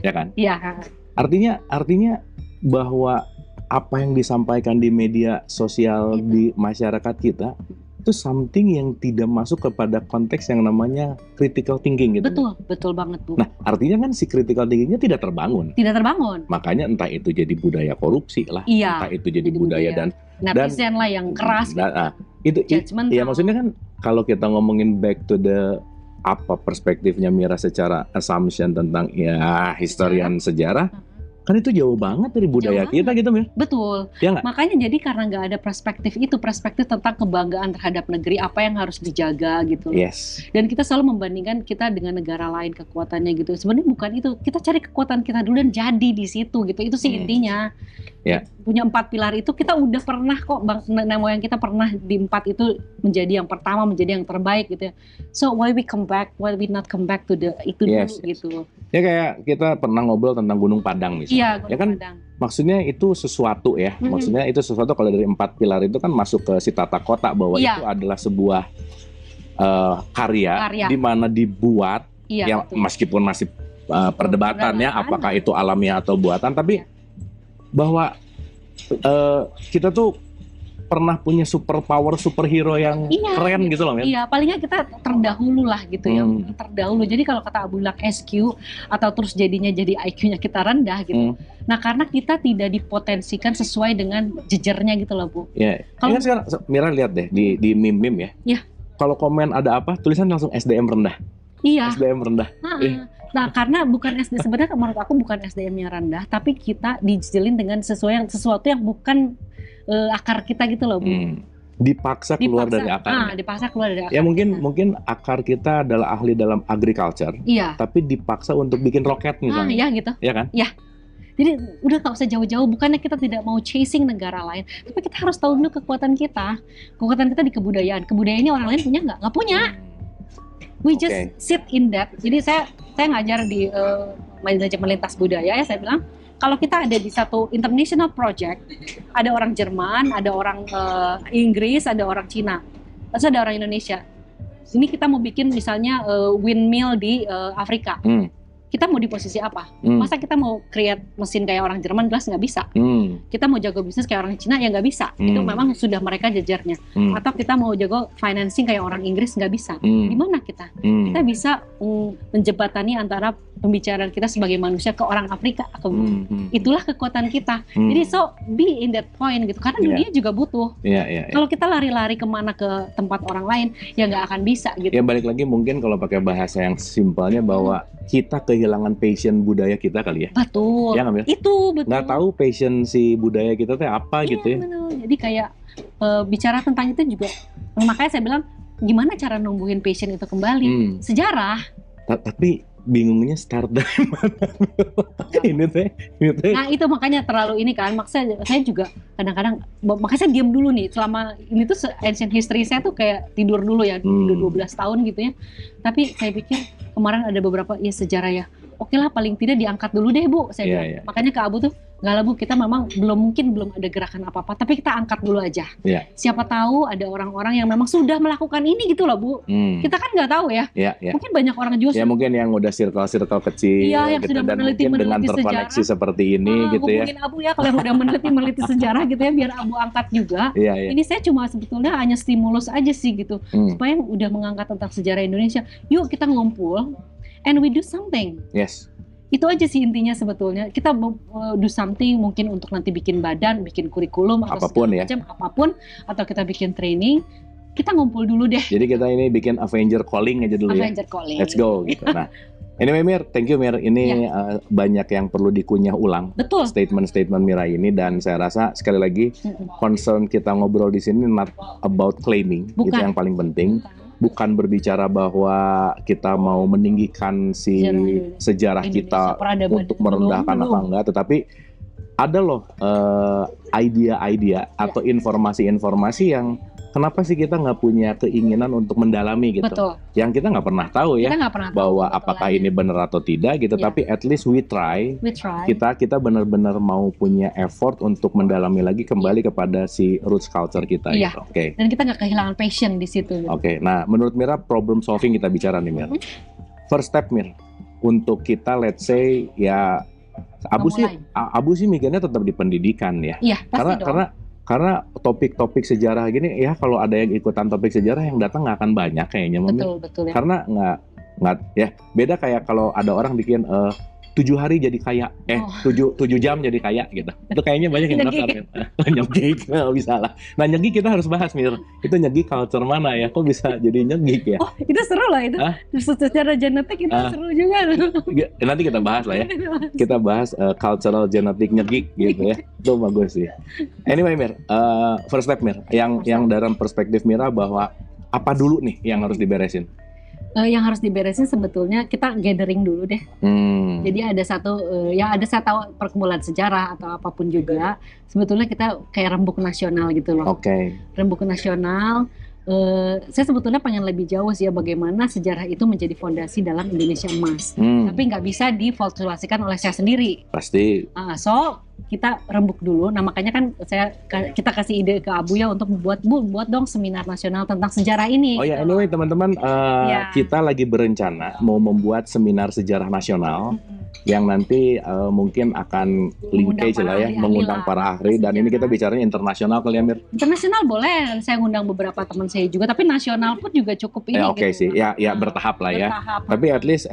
ya kan? Iya. Artinya bahwa apa yang disampaikan di media sosial di masyarakat kita itu something yang tidak masuk kepada konteks yang namanya critical thinking gitu. Betul banget Bu. Nah, artinya kan si critical thinkingnya tidak terbangun. Makanya entah itu jadi budaya korupsi lah, entah itu jadi budaya dan netizen lah yang keras. Itu ya maksudnya kan kalau kita ngomongin back to the apa perspektifnya Mira secara assumption tentang historian sejarah. Kan itu jauh banget dari budaya kita gitu Mir. Betul. Ya nggak? Makanya jadi karena nggak ada perspektif tentang kebanggaan terhadap negeri, apa yang harus dijaga gitu. Yes. Dan kita selalu membandingkan kita dengan negara lain kekuatannya gitu. Sebenarnya bukan itu. Kita cari kekuatan kita dulu dan jadi di situ gitu. Itu sih intinya. Ya. Punya 4 pilar itu kita udah pernah kok, nenek moyang kita pernah di 4 itu menjadi yang pertama, menjadi yang terbaik gitu ya. So why we not come back to itu dulu gitu. Ya kayak kita pernah ngobrol tentang Gunung Padang misalnya. Iya, Gunung kan, Padang. Maksudnya itu sesuatu ya. Maksudnya itu sesuatu kalau dari 4 pilar itu kan masuk ke si tata kota bahwa itu adalah sebuah karya di mana dibuat yang meskipun masih perdebatannya apakah itu alamiah atau buatan, tapi bahwa kita tuh pernah punya superpower, superhero yang keren gitu loh, Mir. Iya, palingnya kita terdahulu lah gitu ya, terdahulu. Jadi kalau kata Abu bilang SQ atau terus jadinya jadi IQ-nya kita rendah gitu. Nah, karena kita tidak dipotensikan sesuai dengan jejernya gitu loh, Bu. Iya. Kalau sekarang Mira lihat deh di meme-meme ya. Iya. Kalau komen ada apa, tulisan langsung SDM rendah. Iya. SDM rendah. Nah, karena bukan sebenarnya menurut aku bukan SDM-nya rendah, tapi kita dijelin dengan sesuatu yang bukan akar kita gitu loh, Bu. Dipaksa keluar dari akar. Dipaksa keluar dari akar. Ya mungkin akar kita adalah ahli dalam agriculture. Iya. Tapi dipaksa untuk bikin roket misalnya. Iya gitu. Iya kan? Iya. Jadi udah gak usah jauh-jauh, bukannya kita tidak mau chasing negara lain, tapi kita harus tahu dulu kekuatan kita. Kekuatan kita di kebudayaan. Kebudayaan ini orang lain punya nggak? Nggak punya. We just sit in that. Jadi saya ngajar di manajemen lintas budaya ya, saya bilang kalau kita ada di satu international project, ada orang Jerman, ada orang Inggris, ada orang Cina, terus ada orang Indonesia. Ini kita mau bikin misalnya windmill di Afrika. Kita mau di posisi apa? Masa kita mau create mesin kayak orang Jerman, jelas nggak bisa. Kita mau jago bisnis kayak orang Cina, ya nggak bisa. Itu memang sudah mereka jejarnya. Atau kita mau jago financing kayak orang Inggris, nggak bisa. Gimana kita? Kita bisa menjembatani antara pembicaraan kita sebagai manusia ke orang Afrika. Itulah kekuatan kita. Jadi so be in that point gitu. Karena dunia juga butuh. Kalau kita lari-lari kemana ke tempat orang lain, ya nggak akan bisa gitu. Ya balik lagi mungkin kalau pakai bahasa yang simpelnya bahwa kita kehilangan passion budaya kita kali ya. Betul. Ya, Mir? Itu betul. Nggak tahu passion si budaya kita tuh apa gitu ya. Betul. Jadi kayak bicara tentang itu juga, makanya saya bilang gimana cara numbuhin passion itu kembali. Sejarah. Tapi bingungnya start dari mana? Ini teh. Nah itu makanya terlalu ini kan, maksudnya saya juga kadang-kadang, makanya saya diam dulu nih selama ini tuh ancient history saya tuh kayak tidur dulu ya, 12 tahun gitu ya. Tapi saya pikir kemarin ada beberapa ya sejarah ya, oke lah paling tidak diangkat dulu deh Bu, saya bilang. Makanya ke Abu tuh, nggak lah Bu, kita memang belum ada gerakan apa-apa, tapi kita angkat dulu aja. Siapa tahu ada orang-orang yang memang sudah melakukan ini gitu loh Bu. Kita kan nggak tahu ya. Mungkin banyak orang juga. Ya mungkin yang udah circle kecil. Yang gitu, sudah dan mungkin dengan terkoneksi sejarah seperti ini gitu ya. Mungkin Abu ya kalau yang udah meneliti sejarah gitu ya, biar Abu angkat juga. Ini saya cuma sebetulnya hanya stimulus aja sih gitu, supaya yang udah mengangkat tentang sejarah Indonesia. Yuk kita ngumpul and we do something. Itu aja sih intinya sebetulnya. Kita do something mungkin untuk nanti bikin badan, bikin kurikulum atau apapun segala macam, apapun, atau kita bikin training. Kita ngumpul dulu deh. Jadi kita ini bikin Avenger calling aja dulu Avenger calling. Let's go gitu. Nah, anyway Mir, thank you Mir. Ini banyak yang perlu dikunyah ulang. Betul. Statement-statement Mira ini, dan saya rasa sekali lagi concern kita ngobrol di sini not about claiming. Itu yang paling penting. Bukan berbicara bahwa kita mau meninggikan si sejarah kita untuk merendahkan apa enggak, tetapi ada loh idea-idea atau informasi-informasi yang kenapa sih kita nggak punya keinginan untuk mendalami gitu. Betul. Yang kita nggak pernah tahu ya, bahwa apakah ini benar atau tidak gitu. Tapi at least we try. Kita benar-benar mau punya effort untuk mendalami lagi kembali kepada si roots culture kita. Gitu. Dan kita nggak kehilangan passion di situ. Gitu. Nah menurut Mira, problem solving kita bicara nih Mir. First step Mir, untuk kita let's say ya, Abu sih mikirnya tetap di pendidikan ya. Karena topik-topik sejarah gini ya, kalau ada yang ikutan topik sejarah yang datang nggak akan banyak kayaknya. Betul ya. Karena nggak ya, beda kayak kalau ada orang bikin 7 hari jadi kaya, 7 jam jadi kaya gitu. Itu kayaknya banyak yang daftar. Nyegik, nggak bisa lah. Nah nyegik kita harus bahas Mir. Itu nyegik culture mana ya? Kok bisa jadi nyegik ya? Oh itu seru lah itu. Secara genetik itu seru juga. Nanti kita bahas lah ya. Kita bahas cultural genetik nyegik gitu ya. Itu bagus sih. Anyway Mir, first step Mir. Yang dalam perspektif Mira bahwa apa dulu nih yang harus diberesin? Yang harus diberesin sebetulnya kita gathering dulu deh. Jadi ada satu perkumpulan sejarah atau apapun juga. Sebetulnya kita kayak rembuk nasional gitu loh. Rembuk nasional. Saya sebetulnya pengen lebih jauh sih ya, bagaimana sejarah itu menjadi fondasi dalam Indonesia emas. Tapi nggak bisa divaltuasikan oleh saya sendiri. Pasti. So kita rembuk dulu. Nah makanya kan kita kasih ide ke Abu ya untuk buat dong seminar nasional tentang sejarah ini. Oh ya, anyway teman-teman, kita lagi berencana mau membuat seminar sejarah nasional yang nanti mungkin akan linkage lah ya, mengundang para ahli. Dan ini kita bicaranya internasional kali ya, Mir? Internasional boleh, saya ngundang beberapa teman saya juga, tapi nasional pun juga cukup ini. Oke gitu. Sih, ya bertahap lah ya. Tapi at least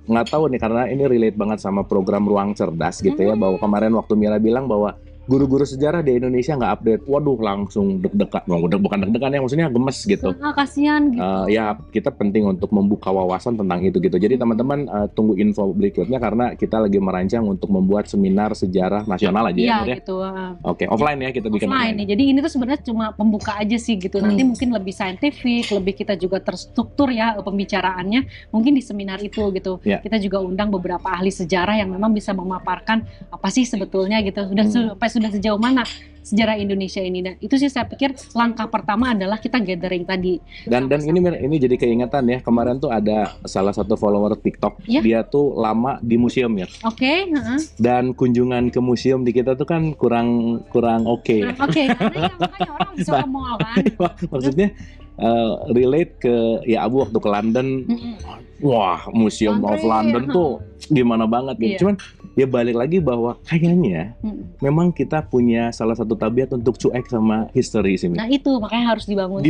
nggak tahu nih, karena ini relate banget sama program Ruang Cerdas gitu ya, bahwa kemarin waktu Mira bilang bahwa guru-guru sejarah di Indonesia nggak update, waduh langsung deg-degan, bukan deg-degan ya, maksudnya gemes gitu. Kasihan gitu. Ya kita penting untuk membuka wawasan tentang itu gitu. Jadi teman-teman tunggu info berikutnya, karena kita lagi merancang untuk membuat seminar sejarah nasional aja ya. Iya gitu. Oke, offline ya kita bikin. Offline nih. Jadi ini tuh sebenarnya cuma pembuka aja sih gitu. Nanti mungkin lebih saintifik, lebih kita juga terstruktur ya pembicaraannya. Mungkin di seminar itu gitu. Kita juga undang beberapa ahli sejarah yang memang bisa memaparkan apa sih sebetulnya gitu. Sudah sejauh mana sejarah Indonesia ini, dan itu sih saya pikir langkah pertama adalah kita gathering tadi. Dan ini jadi keingetan ya, kemarin tuh ada salah satu follower TikTok, dia tuh lama di museum ya. Dan kunjungan ke museum di kita tuh kan kurang oke. Makanya orang bisa ke mall kan. Maksudnya relate ke ya Abu waktu ke London, wah Museum of London tuh gimana banget gitu. Cuman ya balik lagi bahwa kayaknya memang kita punya salah satu tabiat untuk cuek sama history sini. Nah itu makanya harus dibangun.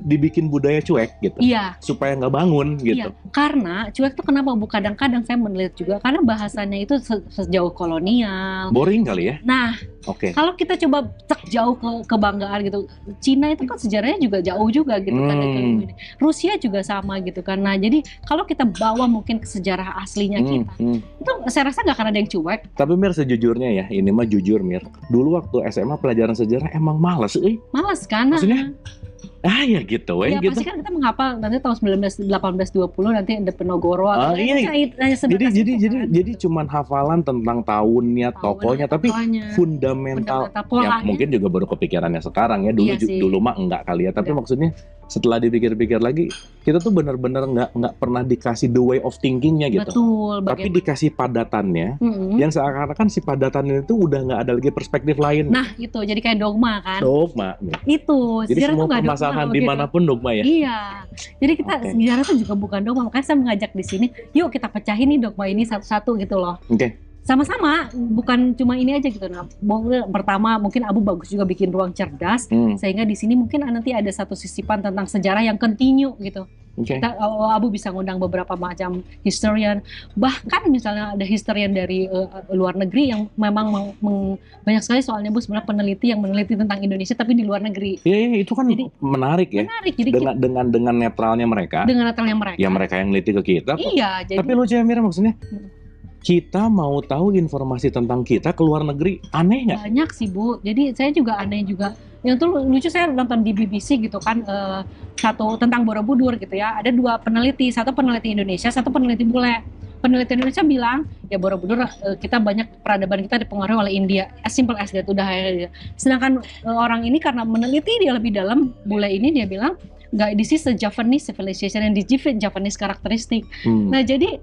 Dibikin budaya cuek gitu. Iya. Supaya nggak bangun gitu. Iya. Karena cuek tuh kenapa kadang-kadang saya meneliti juga karena bahasanya itu sejauh kolonial. Boring kali ya. Nah, kalau kita coba jauh ke kebanggaan gitu, Cina itu kan sejarahnya juga jauh juga gitu kan. Rusia juga sama gitu kan. Nah jadi kalau kita bawa mungkin ke sejarah aslinya kita, itu saya rasa nggak akan ada yang cuek. Tapi Mir, sejujurnya ya, ini mah jujur Mir, dulu waktu SMA pelajaran sejarah emang males Males kan? Maksudnya ya gitu ya, gitu. Pasti kan kita menghafal nanti tahun 1820 nanti ada Penogoro. Jadi cuman hafalan tentang tahunnya, tokohnya, tapi fundamental ya mungkin juga baru kepikirannya sekarang ya. Dulu mah enggak kali ya, tapi maksudnya setelah dipikir-pikir lagi, kita tuh benar-benar nggak pernah dikasih the way of thinkingnya gitu. Betul. Tapi dikasih padatannya, yang seakan-akan si padatannya itu udah nggak ada lagi perspektif lain. Nah itu jadi kayak dogma kan? Dogma. Itu. Jadi semua permasalahan dimanapun dogma ya. Iya. Jadi kita sejarah itu juga bukan dogma, makanya saya mengajak di sini, yuk kita pecahin nih dogma ini satu-satu gitu loh. Sama-sama, bukan cuma ini aja gitu. Nah, pertama mungkin Abu bagus juga bikin ruang cerdas, sehingga di sini mungkin nanti ada satu sisipan tentang sejarah yang continue gitu. Kita Abu bisa ngundang beberapa macam historian, bahkan misalnya ada historian dari luar negeri yang memang banyak sekali soalnya Bu sebenarnya peneliti yang meneliti tentang Indonesia tapi di luar negeri. Iya itu kan jadi, menarik ya. Jadi dengan netralnya mereka. Dengan netralnya mereka. Ya mereka yang neliti ke kita. Iya. Tapi lucu ya Mira, maksudnya kita mau tahu informasi tentang kita ke luar negeri, aneh nggak? Banyak sih Bu, jadi saya juga aneh juga. Yang tuh lucu, saya nonton di BBC gitu kan, satu tentang Borobudur gitu ya, ada dua peneliti, satu peneliti Indonesia, satu peneliti bule. Peneliti Indonesia bilang, ya Borobudur kita banyak peradaban kita dipengaruhi oleh India, as simple as that, udah aja. Sedangkan orang ini karena meneliti dia lebih dalam, bule ini dia bilang, nggak, this is a Japanese civilization and this is Japanese characteristic. Nah jadi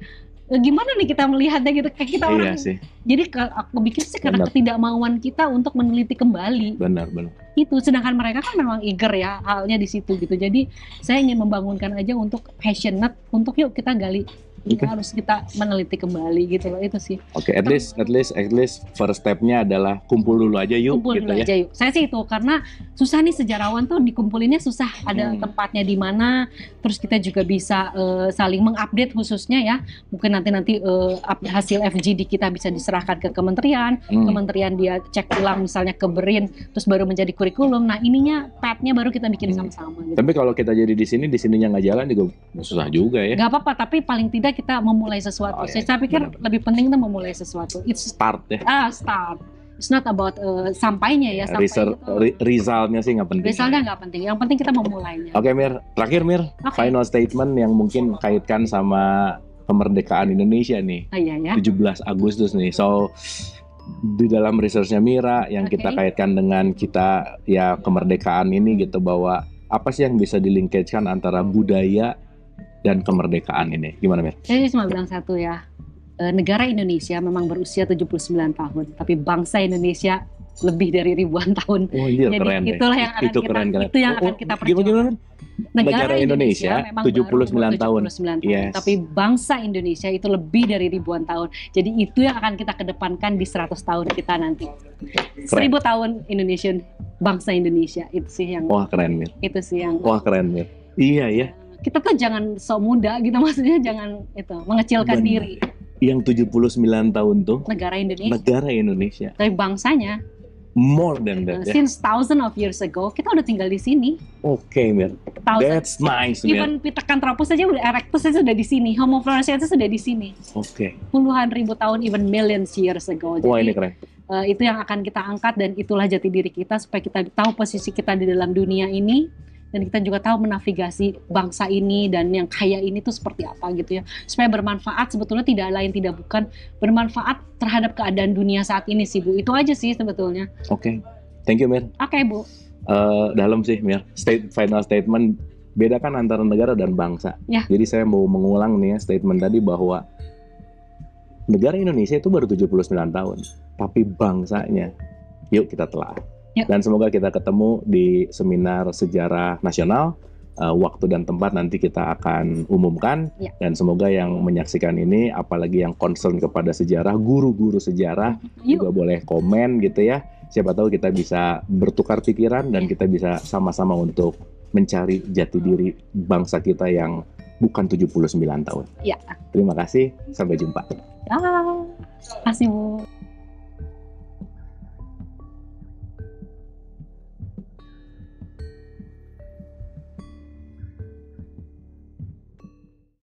gimana nih kita melihatnya gitu, kayak kita orang. Sih. Jadi aku pikir sih karena ketidakmauan kita untuk meneliti kembali. Benar. Itu, sedangkan mereka kan memang eager ya halnya di situ gitu. Jadi saya ingin membangunkan aja untuk passionate, untuk yuk kita gali. Harus kita meneliti kembali gitu loh, itu sih. At least first stepnya adalah kumpul dulu aja yuk. Saya sih itu, karena susah nih sejarawan tuh dikumpulinnya susah, ada tempatnya di mana, terus kita juga bisa saling mengupdate khususnya ya. Mungkin nanti hasil FGD kita bisa diserahkan ke kementerian, kementerian dia cek ulang misalnya ke BERIN, terus baru menjadi kurikulum. Nah ininya pad-nya baru kita bikin sama-sama. Gitu. Tapi kalau kita jadi di sininya nggak jalan juga susah juga ya. Gak apa-apa, tapi paling tidak kita memulai sesuatu. Saya pikir lebih penting kita memulai sesuatu. It's start ya. Start. It's not about sampainya ya. Resultnya sih nggak penting. Resultnya nggak penting. Yang penting kita memulainya. Oke Mir, terakhir Mir, final statement yang mungkin kaitkan sama kemerdekaan Indonesia nih. 17 Agustus nih. So di dalam researchnya Mira yang kita kaitkan dengan kita ya kemerdekaan ini gitu, bahwa apa sih yang bisa dilingkaitkan antara budaya dan kemerdekaan ini, gimana Mir? Saya cuma bilang satu ya, negara Indonesia memang berusia 79 tahun, tapi bangsa Indonesia lebih dari ribuan tahun. Oh iya, jadi keren itulah yang akan kita perjuangkan. Negara Indonesia 79 tahun. 79 tahun. Yes. Tapi bangsa Indonesia itu lebih dari ribuan tahun. Jadi itu yang akan kita kedepankan di 100 tahun kita nanti. 1000 tahun Indonesian, bangsa Indonesia itu sih yang. Wah keren Mir. Itu sih yang. Wah keren Mir. Iya ya. Kita tuh jangan sok muda gitu, maksudnya jangan itu mengecilkan diri. Yang 79 tahun tuh negara Indonesia. Negara Indonesia. Tapi bangsanya more than that. Since thousands of years ago, kita udah tinggal di sini. Oke, Mir. That's nice, Mir. Even Pithecanthropus saja, Erectus saja sudah di sini. Homo floresiensis sudah di sini. Oke. Puluhan ribu tahun, even millions years ago. Wah, ini keren. Itu yang akan kita angkat dan itulah jati diri kita supaya kita tahu posisi kita di dalam dunia ini. Dan kita juga tahu menavigasi bangsa ini dan yang kaya ini tuh seperti apa gitu ya. Supaya bermanfaat, sebetulnya tidak lain tidak bukan bermanfaat terhadap keadaan dunia saat ini sih Bu. Itu aja sih sebetulnya. Oke. Thank you Mir. Oke, Bu. Dalam sih Mir. Final statement, bedakan antara negara dan bangsa. Ya. Jadi saya mau mengulang nih ya statement tadi bahwa negara Indonesia itu baru 79 tahun. Tapi bangsanya, yuk kita telah. Ya. Dan semoga kita ketemu di seminar sejarah nasional. Waktu dan tempat nanti kita akan umumkan. Ya. Dan semoga yang menyaksikan ini, apalagi yang concern kepada sejarah, guru-guru sejarah juga boleh komen gitu ya. Siapa tahu kita bisa bertukar pikiran dan kita bisa sama-sama untuk mencari jati diri bangsa kita yang bukan 79 tahun. Ya. Terima kasih, sampai jumpa. Terima kasih Bu.